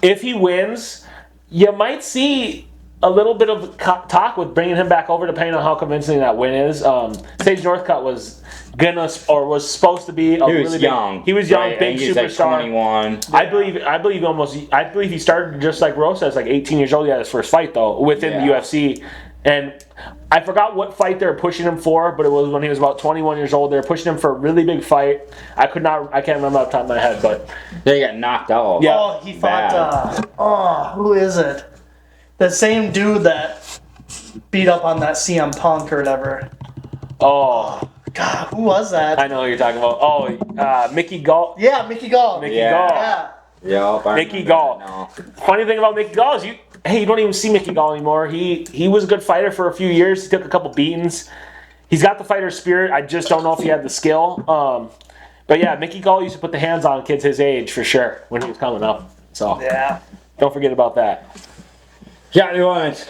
if he wins, you might see a little bit of talk with bringing him back over, depending on how convincing that win is. Sage Northcutt was was supposed to be a He was really young. Big, he was young, right? big He's superstar. Like 21. I believe he started just like Rosas, like 18 years old. He had his first fight though within the UFC, and I forgot what fight they were pushing him for, but it was when he was about 21 years old. They were pushing him for a really big fight. I can't remember off the top of my head, but They got knocked out. Yeah. Oh, he fought. Who is it? The same dude that beat up on that CM Punk or whatever. oh, God, who was that? I know what you're talking about. Oh, Mickey Gall. Yeah, Mickey Gall. Mickey Yeah. Gall. Yeah. Yep, I Mickey remember Gall. that now. Funny thing about Mickey Gall is you don't even see Mickey Gall anymore. He was a good fighter for a few years. He took a couple beatings. He's got the fighter spirit. I just don't know if he had the skill. But yeah, Mickey Gall used to put the hands on kids his age for sure when he was coming up. So Yeah. don't forget about that. Yeah, it was.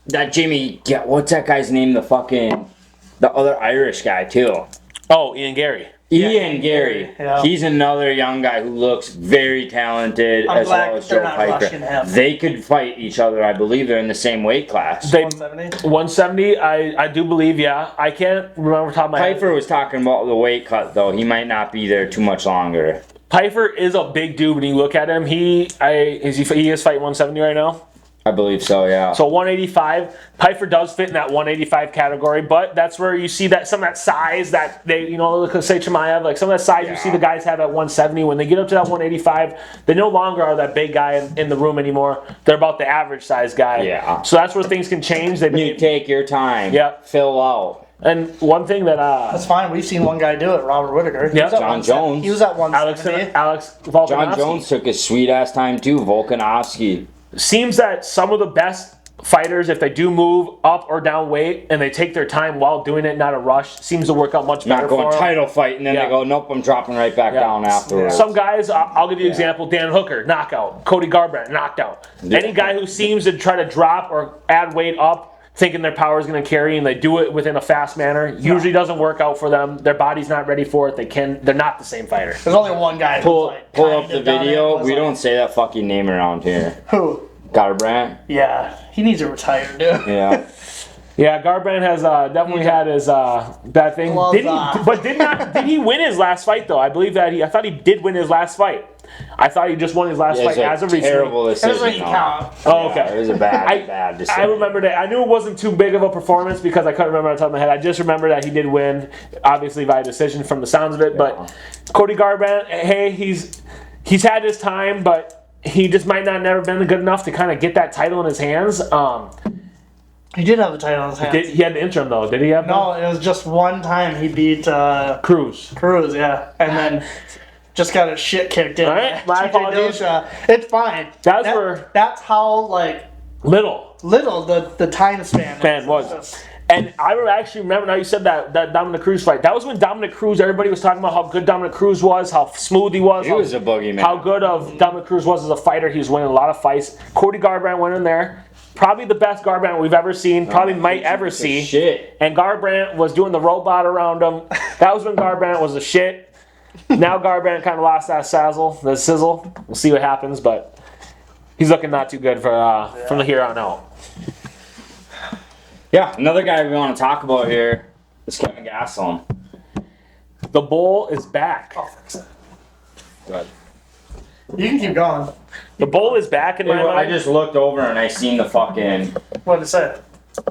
That Jimmy, yeah, what's that guy's name? The other Irish guy, too. Oh, Ian Gary. Ian Gary. Yeah. He's another young guy who looks very talented, I'm as glad well as they're Joe not Piper. rushing him. They could fight each other. I believe they're in the same weight class. They 170? 170. I do believe. Yeah, I can't remember off the top of my head. Piper was talking about the weight cut, though. He might not be there too much longer. Piper is a big dude when you look at him. He is fighting 170 right now. I believe so, yeah. So 185, Piper does fit in that 185 category, but that's where you see that some of that size that they, look at say Chimaev, like some of that size you see the guys have at 170. When they get up to that 185, they no longer are that big guy in the room anymore. They're about the average size guy. Yeah. So that's where things can change. You take your time. Yeah. Fill out. And one thing that That's fine. We've seen one guy do it, Robert Whittaker. He Yeah. was at John 170. Jones. He was at 170. Alex John Volkanovski. Jones took his sweet-ass time, too. Volkanovski. Seems that some of the best fighters, if they do move up or down weight and they take their time while doing it, not a rush, seems to work out much better Not going for them. title fight, and then Yeah. they go, nope, I'm dropping right back down afterwards. Some guys, I'll give you an example. Dan Hooker, knockout. Cody Garbrandt, knocked out. Yeah. Any guy who seems to try to drop or add weight up, thinking their power is going to carry, and they do it within a fast manner, usually doesn't work out for them. Their body's not ready for it. They're not the same fighter. There's only one guy. Pull who's like, up the kinda done it, video. was We like, don't say that fucking name around here. Who? Garbrandt? Yeah, he needs to retire, dude. Yeah. Yeah, Garbrandt has definitely had his bad thing. Gloves Did he? off. But did he win his last fight though? I believe that I thought he did win his last fight. I thought he just won his last It was fight a as of recently. terrible It decision. doesn't though. count. Oh, Yeah, okay. it was a bad decision. I remember that. I knew it wasn't too big of a performance because I couldn't remember on the top of my head. I just remember that he did win, obviously via decision from the sounds of it. But Cody Garbrandt, hey, he's had his time, but he just might not have never been good enough to kind of get that title in his hands. He did have the title in his hands. He had the interim though. Did he have? No, it was just one time he beat Cruz. Cruz, yeah, and then just got his shit kicked in. All right, my TJ apologies. Dillashaw. It's fine. That's how Little the time span was. And I actually remember now you said that Dominic Cruz fight. That was when Dominic Cruz, everybody was talking about how good Dominic Cruz was, how smooth he was. He was a boogeyman. How good of Dominic Cruz was as a fighter. He was winning a lot of fights. Cody Garbrandt went in there. Probably the best Garbrandt we've ever seen. Probably might ever see. Shit. And Garbrandt was doing the robot around him. That was when Garbrandt was the shit. Now Garbrandt kind of lost that the sizzle. We'll see what happens, but he's looking not too good from the here on out. Yeah, another guy we want to talk about here is Kevin Gastelum. The Bull is back. Good. You can keep going. The Bull is back in my I mind. just looked over and I seen the fucking... What did it say?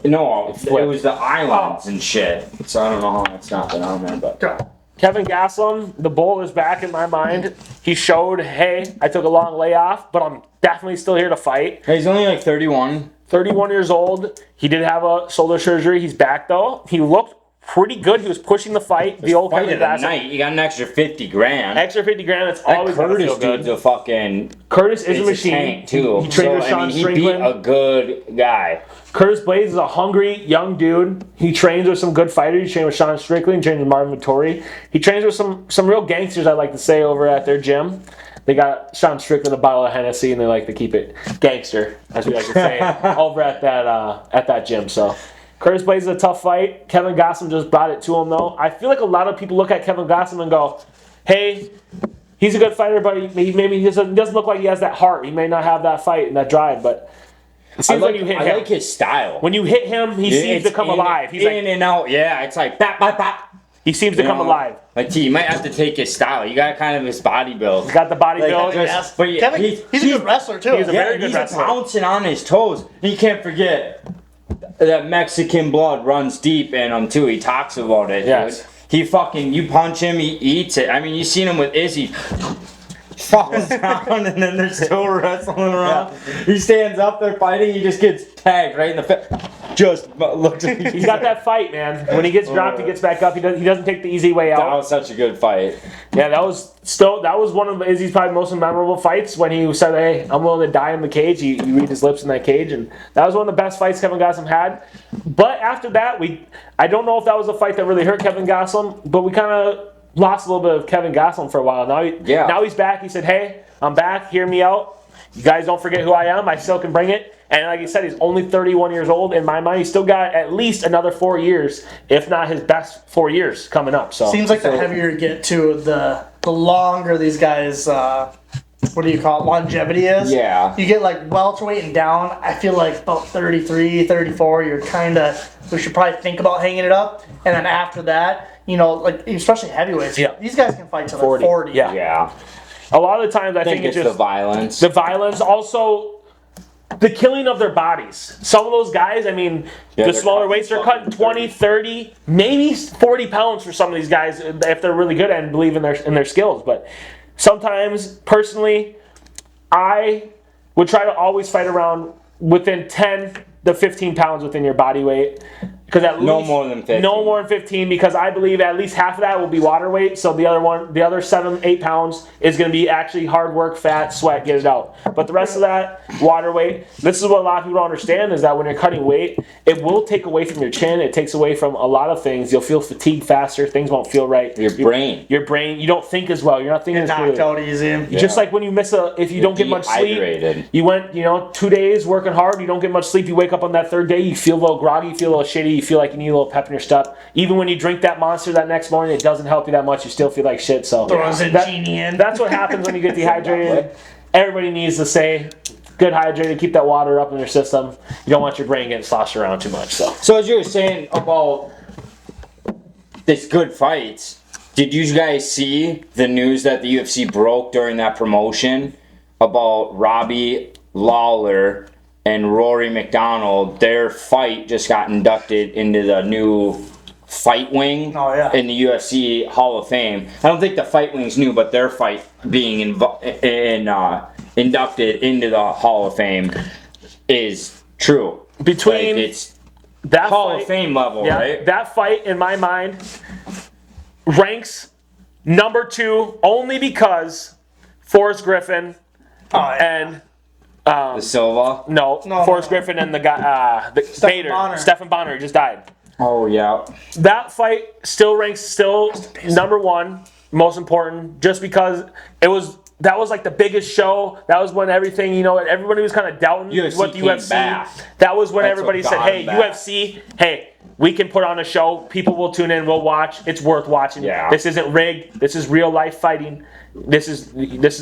No, it was the islands and shit. So I don't know how that's not been on there, but... Go. Kevin Gastelum, the Bull is back in my mind. He showed, hey, I took a long layoff, but I'm definitely still here to fight. He's only like 31. 31 years old. He did have a shoulder surgery. He's back though. He looked pretty good. He was pushing the fight. The old Fight Kevin of the Gastelum. night. You got an extra 50 grand. Extra 50 grand. It's That always gonna Curtis feel good. dude's a fucking... Curtis is a He's machine. tank, too. He trained with Sean he beat Strickland. a good guy. Curtis Blades is a hungry young dude. He trains with some good fighters. He trained with Sean Strickland. He trained with Marvin Vittori. He trains with some real gangsters, I like to say, over at their gym. They got Sean Strickland a bottle of Hennessy, and they like to keep it gangster, as we like to say, over at that gym. So Curtis Blades is a tough fight. Kevin Gastelum just brought it to him, though. I feel like a lot of people look at Kevin Gastelum and go, hey, he's a good fighter, but he doesn't look like he has that heart. He may not have that fight and that drive, but It seems when you hit I him. like his style. When you hit him, he seems to come alive. He's in and out. Yeah, it's like bap, bap, bap. he seems to come alive. Like, you might have to take his style. You got kind of his body build. He's got the body build. just- but yeah, He's a good wrestler too. he's a very good he's wrestler. bouncing on his toes. And you can't forget that Mexican blood runs deep in him too. He talks about it. Yes. Dude. He fucking, you punch him, he eats it. I mean, you seen him with Izzy. Falls down and then they're still wrestling around. He stands up, they're fighting, he just gets tagged right in the face. Just looks at He's got that fight, man. When he gets dropped, he gets back up. He doesn't take the easy way That out. was such a good fight. Yeah, that was one of Izzy's probably most memorable fights when he said, "Hey, I'm willing to die in the cage." You read his lips in that cage, and that was one of the best fights Kevin Gossam had. But after that, I don't know if that was a fight that really hurt Kevin Gossam, but we kind of lost a little bit of Kevin Gossam for a while. Now he's back. He said, "Hey, I'm back. Hear me out. You guys don't forget who I am. I still can bring it." And like he said, he's only 31 years old. In my mind, he's still got at least another 4 years, if not his best 4 years coming up. So Seems like the heavier you get to, the longer these guys, what do you call it, longevity is. Yeah. You get like welterweight and down, I feel like about 33, 34, you're we should probably think about hanging it up. And then after that, like, especially heavyweights, Yeah. these guys can fight till they're 40. Yeah. Yeah. a lot of the times I I think it's it's just the violence. the violence, also the killing of their bodies. Some of those guys, I mean, Yeah, the they're smaller cutting weights, they're fucking cutting 20, 30, maybe 40 pounds for some of these guys if they're really good and believe in their skills. But sometimes, personally, I would try to always fight around within 10 to 15 pounds within your body weight. Because at No least more than 15. No more than 15, because I believe at least half of that will be water weight. So the other 7-8 pounds is going to be actually hard work, fat, sweat, get it out. But the rest of that, water weight. This is what a lot of people don't understand, is that when you're cutting weight, it will take away from your chin. It takes away from a lot of things. You'll feel fatigued faster. Things won't feel right. Your brain. Your brain. You don't think as well. You're not thinking as Knocked clearly. out easy. Just like when you miss if you don't get much sleep, Dehydrated. you went, 2 days working hard, you don't get much sleep, you wake up on that third day, you feel a little groggy, you feel a little shitty, you feel like you need a little pep in your step. Even when you drink that Monster that next morning, it doesn't help you that much, you still feel like shit. So Throws a genie in. that's what happens when you get dehydrated. Everybody needs to stay good hydrated, keep that water up in their system. You don't want your brain getting sloshed around too much. So as you were saying about this good fights, did you guys see the news that the UFC broke during that promotion about Robbie Lawler and Rory McDonald? Their fight just got inducted into the new fight wing Oh, yeah. in the UFC Hall of Fame. I don't think the fight wing's new, but their fight being inducted into the Hall of Fame is true. Between Like, it's that Hall fight, of Fame level, yeah, right? that fight, in my mind, ranks number 2 only because Forrest Griffin Oh, yeah. and The Silva. No, Forrest Griffin and the guy, Bader, Bonner. Stephen Bonner, just died. Oh yeah. That fight still ranks number 1, most important, just because that was like the biggest show. That was when everything, everybody was kind of doubting UFC what the came UFC. back. That was when That's everybody what said, got "Hey, him back. UFC, hey, we can put on a show. People will tune in. We'll watch. It's worth watching. Yeah. This isn't rigged. This is real life fighting. This is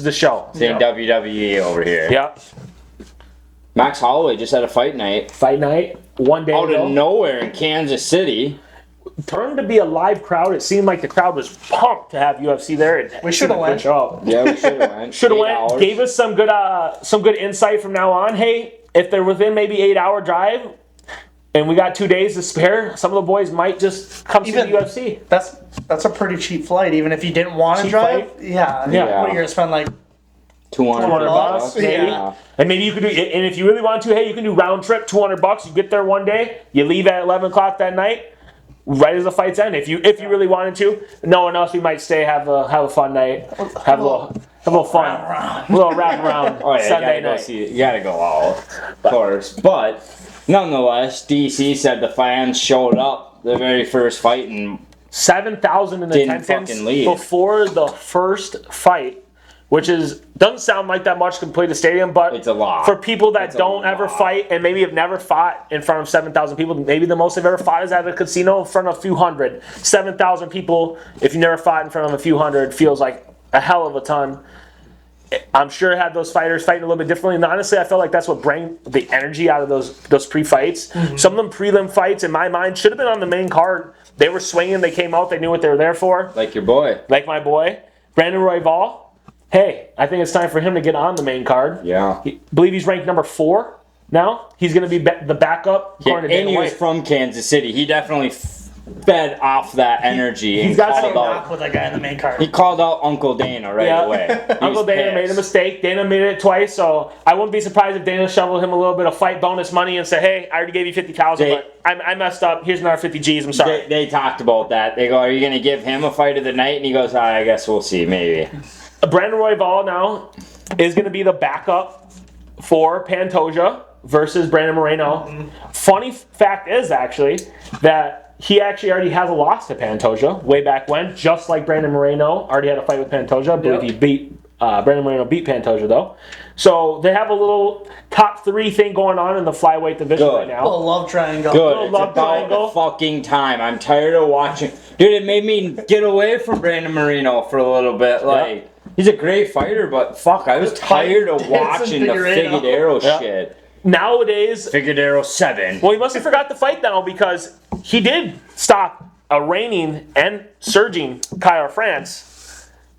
the show." Saying WWE over here. Yeah. Max Holloway just had a fight night Fight night, one day out ago. of nowhere in Kansas City. Turned to be a live crowd. It seemed like the crowd was pumped to have UFC there. We shoulda went. Yeah, we should have went. Should have 8 went. hours. Gave us some good insight from now on. Hey, if they're within maybe 8-hour drive, and we got 2 days to spare, some of the boys might just come see the Even- UFC. That's a pretty cheap flight, even if you didn't want to Cheap drive. flight? Yeah. Yeah. What, you're gonna spend like 200 bucks, maybe. yeah. And maybe you could do. And if you really want to, hey, you can do round trip, $200. You get there one day, you leave at 11 o'clock that night, right as the fight's end. If you really wanted to, no one else, we might stay, have a fun night, have a little fun, a little wrap around Oh yeah, Sunday you gotta night. go see it. You gotta go out, of course. But nonetheless, DC said the fans showed up the very first fight and 7,000 in Didn't attendance fucking leave. before the first fight, which doesn't sound like that much to complete a stadium, but It's a lot. for people that It's a don't ever lot. fight and maybe have never fought in front of 7,000 people. Maybe the most they've ever fought is at a casino in front of a few hundred. 7,000 people, if you never fought in front of a few hundred, feels like a hell of a ton. I'm sure had those fighters fighting a little bit differently. And honestly, I felt like that's what bring the energy out of those pre-fights. Some of them prelim fights, in my mind, should have been on the main card. They were swinging. They came out. They knew what they were there for. Like your boy. Like my boy, Brandon Royval. Hey, I think it's time for him to get on the main card. Yeah. I believe he's ranked number 4 now. He's going to be the backup. Yeah, according to and Dana he was White. from Kansas City. He definitely fed off that energy. He's and got I called did some out- not put that guy in the main card. He called out Uncle Dana right away. He Uncle was Dana made a pissed. mistake. Dana made it twice, so I wouldn't be surprised if Dana shoveled him a little bit of fight bonus money and said, "Hey, I already gave you 50,000, They- but I messed up. Here's another 50 G's. I'm sorry." They talked about that. They go, "Are you going to give him a fight of the night?" And he goes, "I guess we'll see, maybe." Brandon Royval now is going to be the backup for Pantoja versus Brandon Moreno. Funny fact is actually that he actually already has a loss to Pantoja way back when, just like Brandon Moreno already had a fight with Pantoja. I believe he beat Brandon Moreno beat Pantoja though. So they have a little top 3 thing going on in the flyweight division Good. right now. Little love triangle. Good. Little It's love about triangle. fucking time. I'm tired of watching. Dude, it made me get away from Brandon Moreno for a little bit. Like, he's a great fighter, but fuck, I was tired of Dancing watching the Figueiredo. Figueiredo Yeah. shit. Nowadays, Figueiredo 7. well, he must have forgot the fight now because he did stop a reigning and surging Kyle France.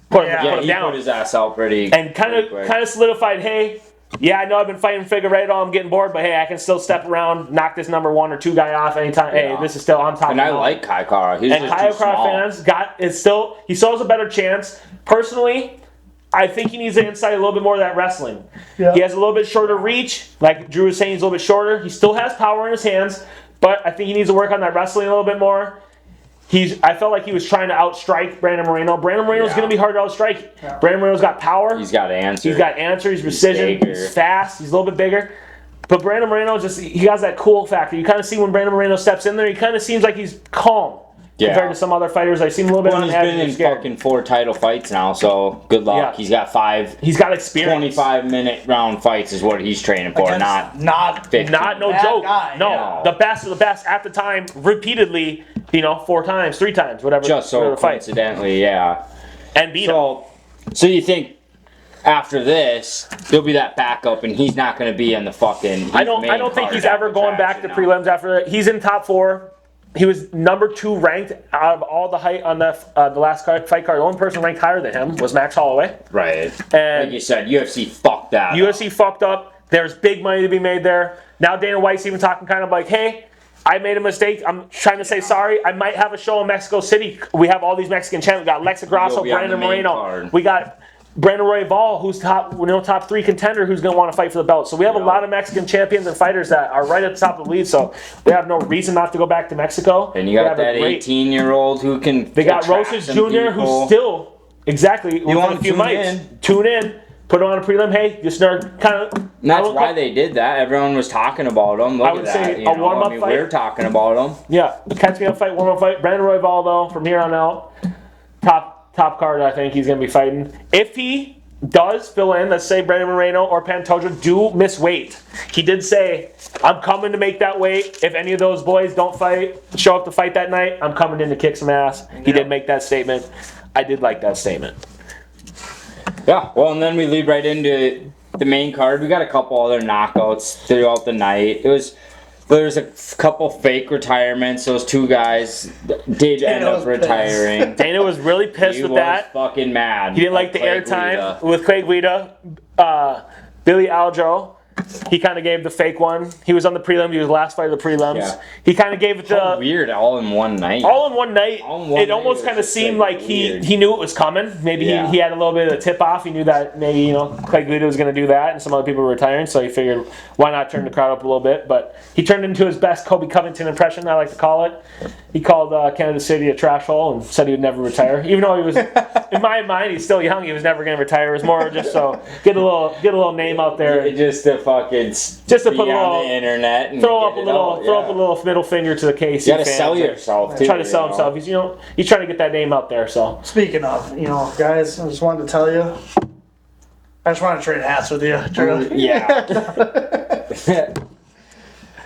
Put him, Yeah, put him he down. put his ass out pretty And kind quick. of solidified, hey, yeah, I know I've been fighting Figueiredo, I'm getting bored, but hey, I can still step around, knock this number 1 or 2 guy off anytime. Yeah. Hey, this is still on top. And of I the mountain. like Kai Kara. He's And just Kyle too Kara small. fans he still has a better chance. Personally, I think he needs to insight a little bit more of that wrestling. Yeah. He has a little bit shorter reach. Like Drew was saying, he's a little bit shorter. He still has power in his hands, but I think he needs to work on that wrestling a little bit more. I felt like he was trying to outstrike Brandon Moreno. Brandon Moreno's Yeah. going to be hard to outstrike. Yeah. Brandon Moreno's got power. He's got answers. He's got answer. He's precision. bigger. He's fast. He's a little bit bigger. But Brandon Moreno he has that cool factor. You kind of see when Brandon Moreno steps in there, he kind of seems like he's calm compared to some other fighters. I've seen a little bit Well, on he's the edge. been in and scared. fucking 4 title fights now, so good luck. Yeah. He's got 5 He's got experience. 25-minute round fights is what he's training for, Against not 50. Not no Bad joke. guy, No, yeah. the best of the best at the time, repeatedly. 4 times, 3 times, whatever. Just so whatever fight, coincidentally, yeah. and beat him. So you think after this, there'll be that backup, and he's not going to be in the fucking. I don't think he's ever going back to prelims after that. He's in top 4. He was number 2 ranked out of all the height on the last fight card. The only person ranked higher than him was Max Holloway. Right. And Like you said, UFC fucked that. UFC fucked up. There's big money to be made there. Now Dana White's even talking kind of like, hey, I made a mistake. I'm trying to say sorry. I might have a show in Mexico City. We have all these Mexican champions. We got Lexa Grasso, You'll be on Brandon the main Moreno. card. We got Brandon Royval, who's top 3 contender, who's going to want to fight for the belt. So we have a lot of Mexican champions and fighters that are right at the top of the lead. So they have no reason not to go back to Mexico. And you got that 18-year-old who can. They got attract Rosas some Jr., people. who's still within wanna a few tune mics. in. Tune in, put on a prelim. Hey, just kind of. And that's why they did that. Everyone was talking about him. Look I would at say that. a warm-up fight. We're talking about him. Yeah, catch me up fight, warm up fight. Brandon Royval though, from here on out, top card. I think he's going to be fighting. If he does fill in, let's say Brandon Moreno or Pantoja do miss weight, he did say, "I'm coming to make that weight. If any of those boys don't show up to fight that night, I'm coming in to kick some ass." He did make that statement. I did like that statement. Yeah. Well, and then we lead right into the main card. We got a couple other knockouts throughout the night. There's a couple fake retirements. Those 2 guys did end up was pissed. retiring. Dana was really pissed He with was that. fucking mad. He didn't like the Clay airtime Guida. with Craig Guida. Billy Aljo, he kind of gave the fake one. He was on the prelim. He was the last fight of the prelims. Yeah. He kind of gave it So the weird, all in one night. all in one night. All in one It night, almost it was kind of just, seemed like, like weird. he knew it was coming. Maybe Yeah. he had a little bit of a tip off. He knew that maybe Craig Guida was going to do that, and some other people were retiring. So he figured, why not turn the crowd up a little bit? But he turned into his best Kobe Covington impression, I like to call it. He called Kansas City a trash hole and said he would never retire, even though he was, in my mind, he's still young. He was never going to retire. It was more just so get a little name out there. Just to fucking Just to be put a on little- the internet and Throw up get a it little, out, throw yeah. up a little middle finger to the KC You gotta fans sell and yourself too. try to sell you know? himself. He's trying to get that name out there. So Speaking of, guys, I just wanted to tell you, I just want to trade hats with you, Drew. Yeah.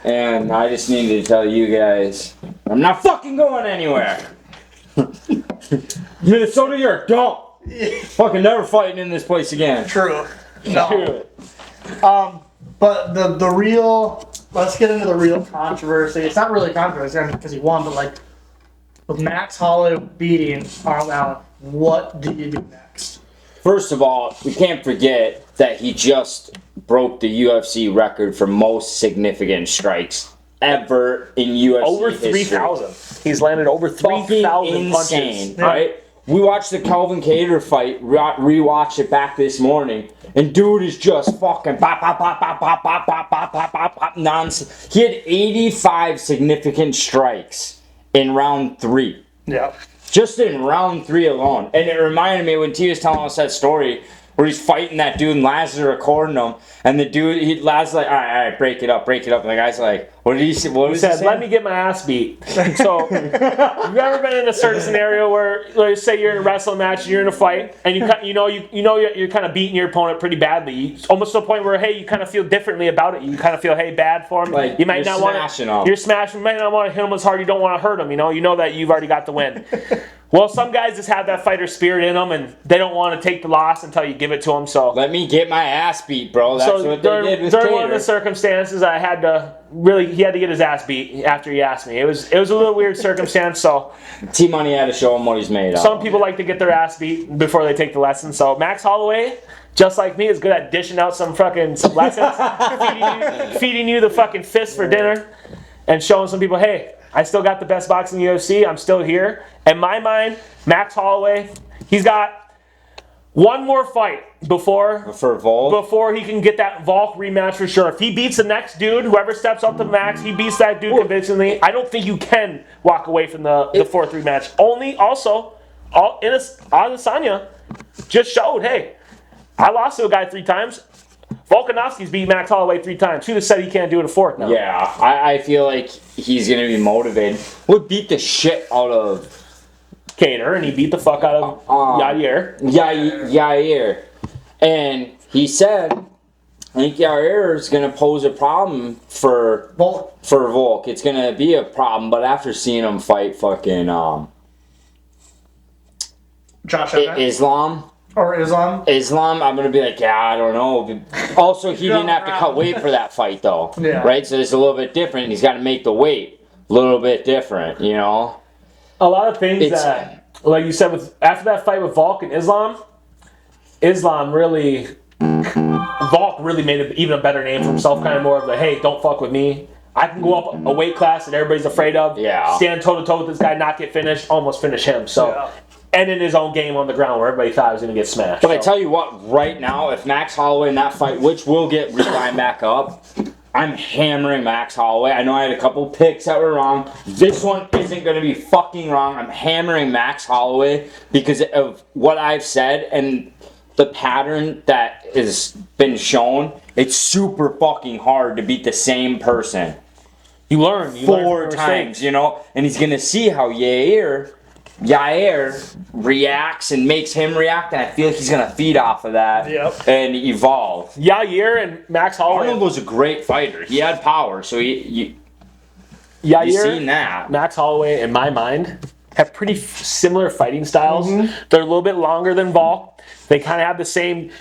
And I just needed to tell you guys, I'm not fucking going anywhere. Minnesota, you're a dump. Fucking never fighting in this place again. True. No. But the real, let's get into the real controversy. It's not really controversy because he won, but like with Max Holloway beating Arnold Allen, what do you do next? First of all, we can't forget that he just broke the UFC record for most significant strikes ever in UFC Over history. 3,000. He's landed over 3,000 punches. Insane, right? We watched the Calvin Kattar fight, rewatched it back this morning, and dude is just fucking pop, pop, pop, pop, pop, pop, pop, pop, pop, pop, pop, nonsense. He had 85 significant strikes in round 3. Yeah. Just in round 3 alone. And it reminded me when T was telling us that story where he's fighting that dude and Laz is recording him. And the dude, Laz is like, all right, break it up. And the guy's like, what did he say? What He was said, saying? let me get my ass beat. So, you've ever been in a certain scenario where, let's say you're in a wrestling match, you're in a fight, and you're kind of beating your opponent pretty badly, almost to the point where, hey, you kind of feel differently about it. You kind of feel, hey, bad for him. Like, you might you're not want smashing to. him. You're smashing. You might not want to hit him as hard. You don't want to hurt him. You know that you've already got the win. Well, some guys just have that fighter spirit in them, and they don't want to take the loss until you give it to them. So Let me get my ass beat, bro. That's what they did with during one of the Kattar. circumstances, he had to get his ass beat after he asked me. It was a little weird circumstance. So T-Money had to show him what he's made of. some people like to get their ass beat before they take the lesson. So Max Holloway, just like me, is good at dishing out some lessons, feeding you the fucking fist for dinner, and showing some people, hey, I still got the best boxing in the UFC. I'm still here. In my mind, Max Holloway, he's got one more fight For Volk? before he can get that Volk rematch for sure. If he beats the next dude, whoever steps up to Max, he beats that dude convincingly. I don't think you can walk away from the fourth rematch. Adesanya just showed, hey, I lost to a guy 3 times. Volkanovski's beat Max Holloway 3 times. Who just said he can't do it a fourth now? Yeah, I feel like he's going to be motivated. Would beat the shit out of Kattar, and he beat the fuck out of Yair. Yair. And he said, I think Yair is going to pose a problem for Volk. It's going to be a problem, but after seeing him fight fucking Josh Emmett? Islam, I'm going to be like, yeah, I don't know. Also, he didn't have to cut weight for that fight, though. Yeah. Right? So it's a little bit different. He's got to make the weight a little bit different, you know? A lot of things that, like you said, after that fight with Volk and Volk really made even a better name for himself, kind of more of the, hey, don't fuck with me. I can go up a weight class that everybody's afraid of, stand toe-to-toe with this guy, not get finished, almost finish him. So, and in his own game on the ground where everybody thought he was going to get smashed. But I tell you what, right now, if Max Holloway in that fight, which will get relined back up, I'm hammering Max Holloway. I know I had a couple picks that were wrong. This one isn't going to be fucking wrong. I'm hammering Max Holloway because of what I've said and the pattern that has been shown. It's super fucking hard to beat the same person. You learn 4 times, you know? And he's going to see how Yair reacts and makes him react, and I feel like he's going to feed off of that and evolve. Yair and Max Holloway. Arnold was a great fighter. He had power, so you've seen that. Max Holloway, in my mind, have pretty similar fighting styles. They're a little bit longer than Volk. They kind of have the same.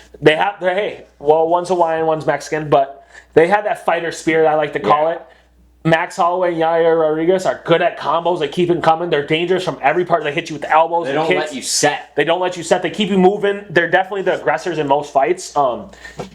One's Hawaiian, one's Mexican, but they have that fighter spirit, I like to call it. Max Holloway and Yair Rodriguez are good at combos. They keep them coming. They're dangerous from every part. They hit you with the elbows. They don't let you set. They don't let you set. They keep you moving. They're definitely the aggressors in most fights.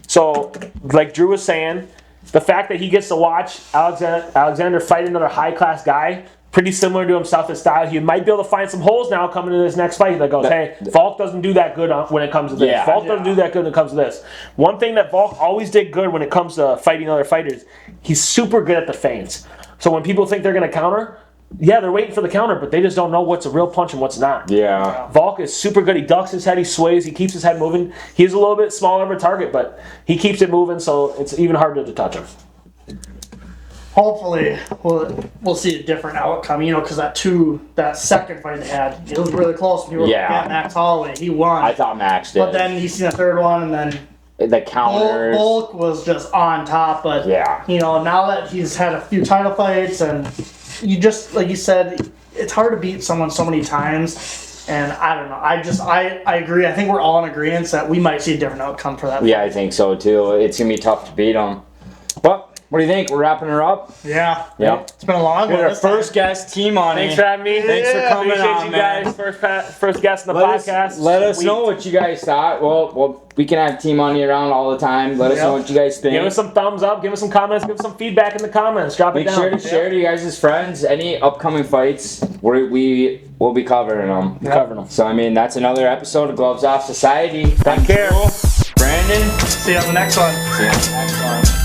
So, like Drew was saying, the fact that he gets to watch Alexander fight another high-class guy, pretty similar to himself in style, he might be able to find some holes now coming into this next fight that goes, hey, Volk doesn't do that good when it comes to this. Volk doesn't do that good when it comes to this. One thing that Volk always did good when it comes to fighting other fighters, he's super good at the feints. So when people think they're going to counter, they're waiting for the counter, but they just don't know what's a real punch and what's not. Yeah. Volk is super good. He ducks his head, he sways, he keeps his head moving. He's a little bit smaller of a target, but he keeps it moving, so it's even harder to touch him. Hopefully, we'll see a different outcome, because that second fight they had, it was really close. People were Max Holloway, he won. I thought Max did. But then he's seen the third one, and then the counters. Volk was just on top. But now that he's had a few title fights, and you just like you said, it's hard to beat someone so many times. And I don't know. I agree. I think we're all in agreement that we might see a different outcome for that. Yeah, I think so too. It's gonna be tough to beat them. But what do you think? We're wrapping her up. Yeah. Yeah. It's been a long We're one. our this time. first guest, T-Money. Thanks for having me. Thanks for coming Appreciate on, you man. guys. First guest in the Let podcast. let us Sweet. know what you guys thought. Well, we can have T-Money around all the time. Let us know what you guys think. Give us some thumbs up. Give us some comments. Give us some feedback in the comments. Drop it Make down. sure to share to you guys' friends any upcoming fights. We will be covering them. Covering them. So I mean, that's another episode of Gloves Off Society. Take care. Brandon. See you on the next one. See you on the next one.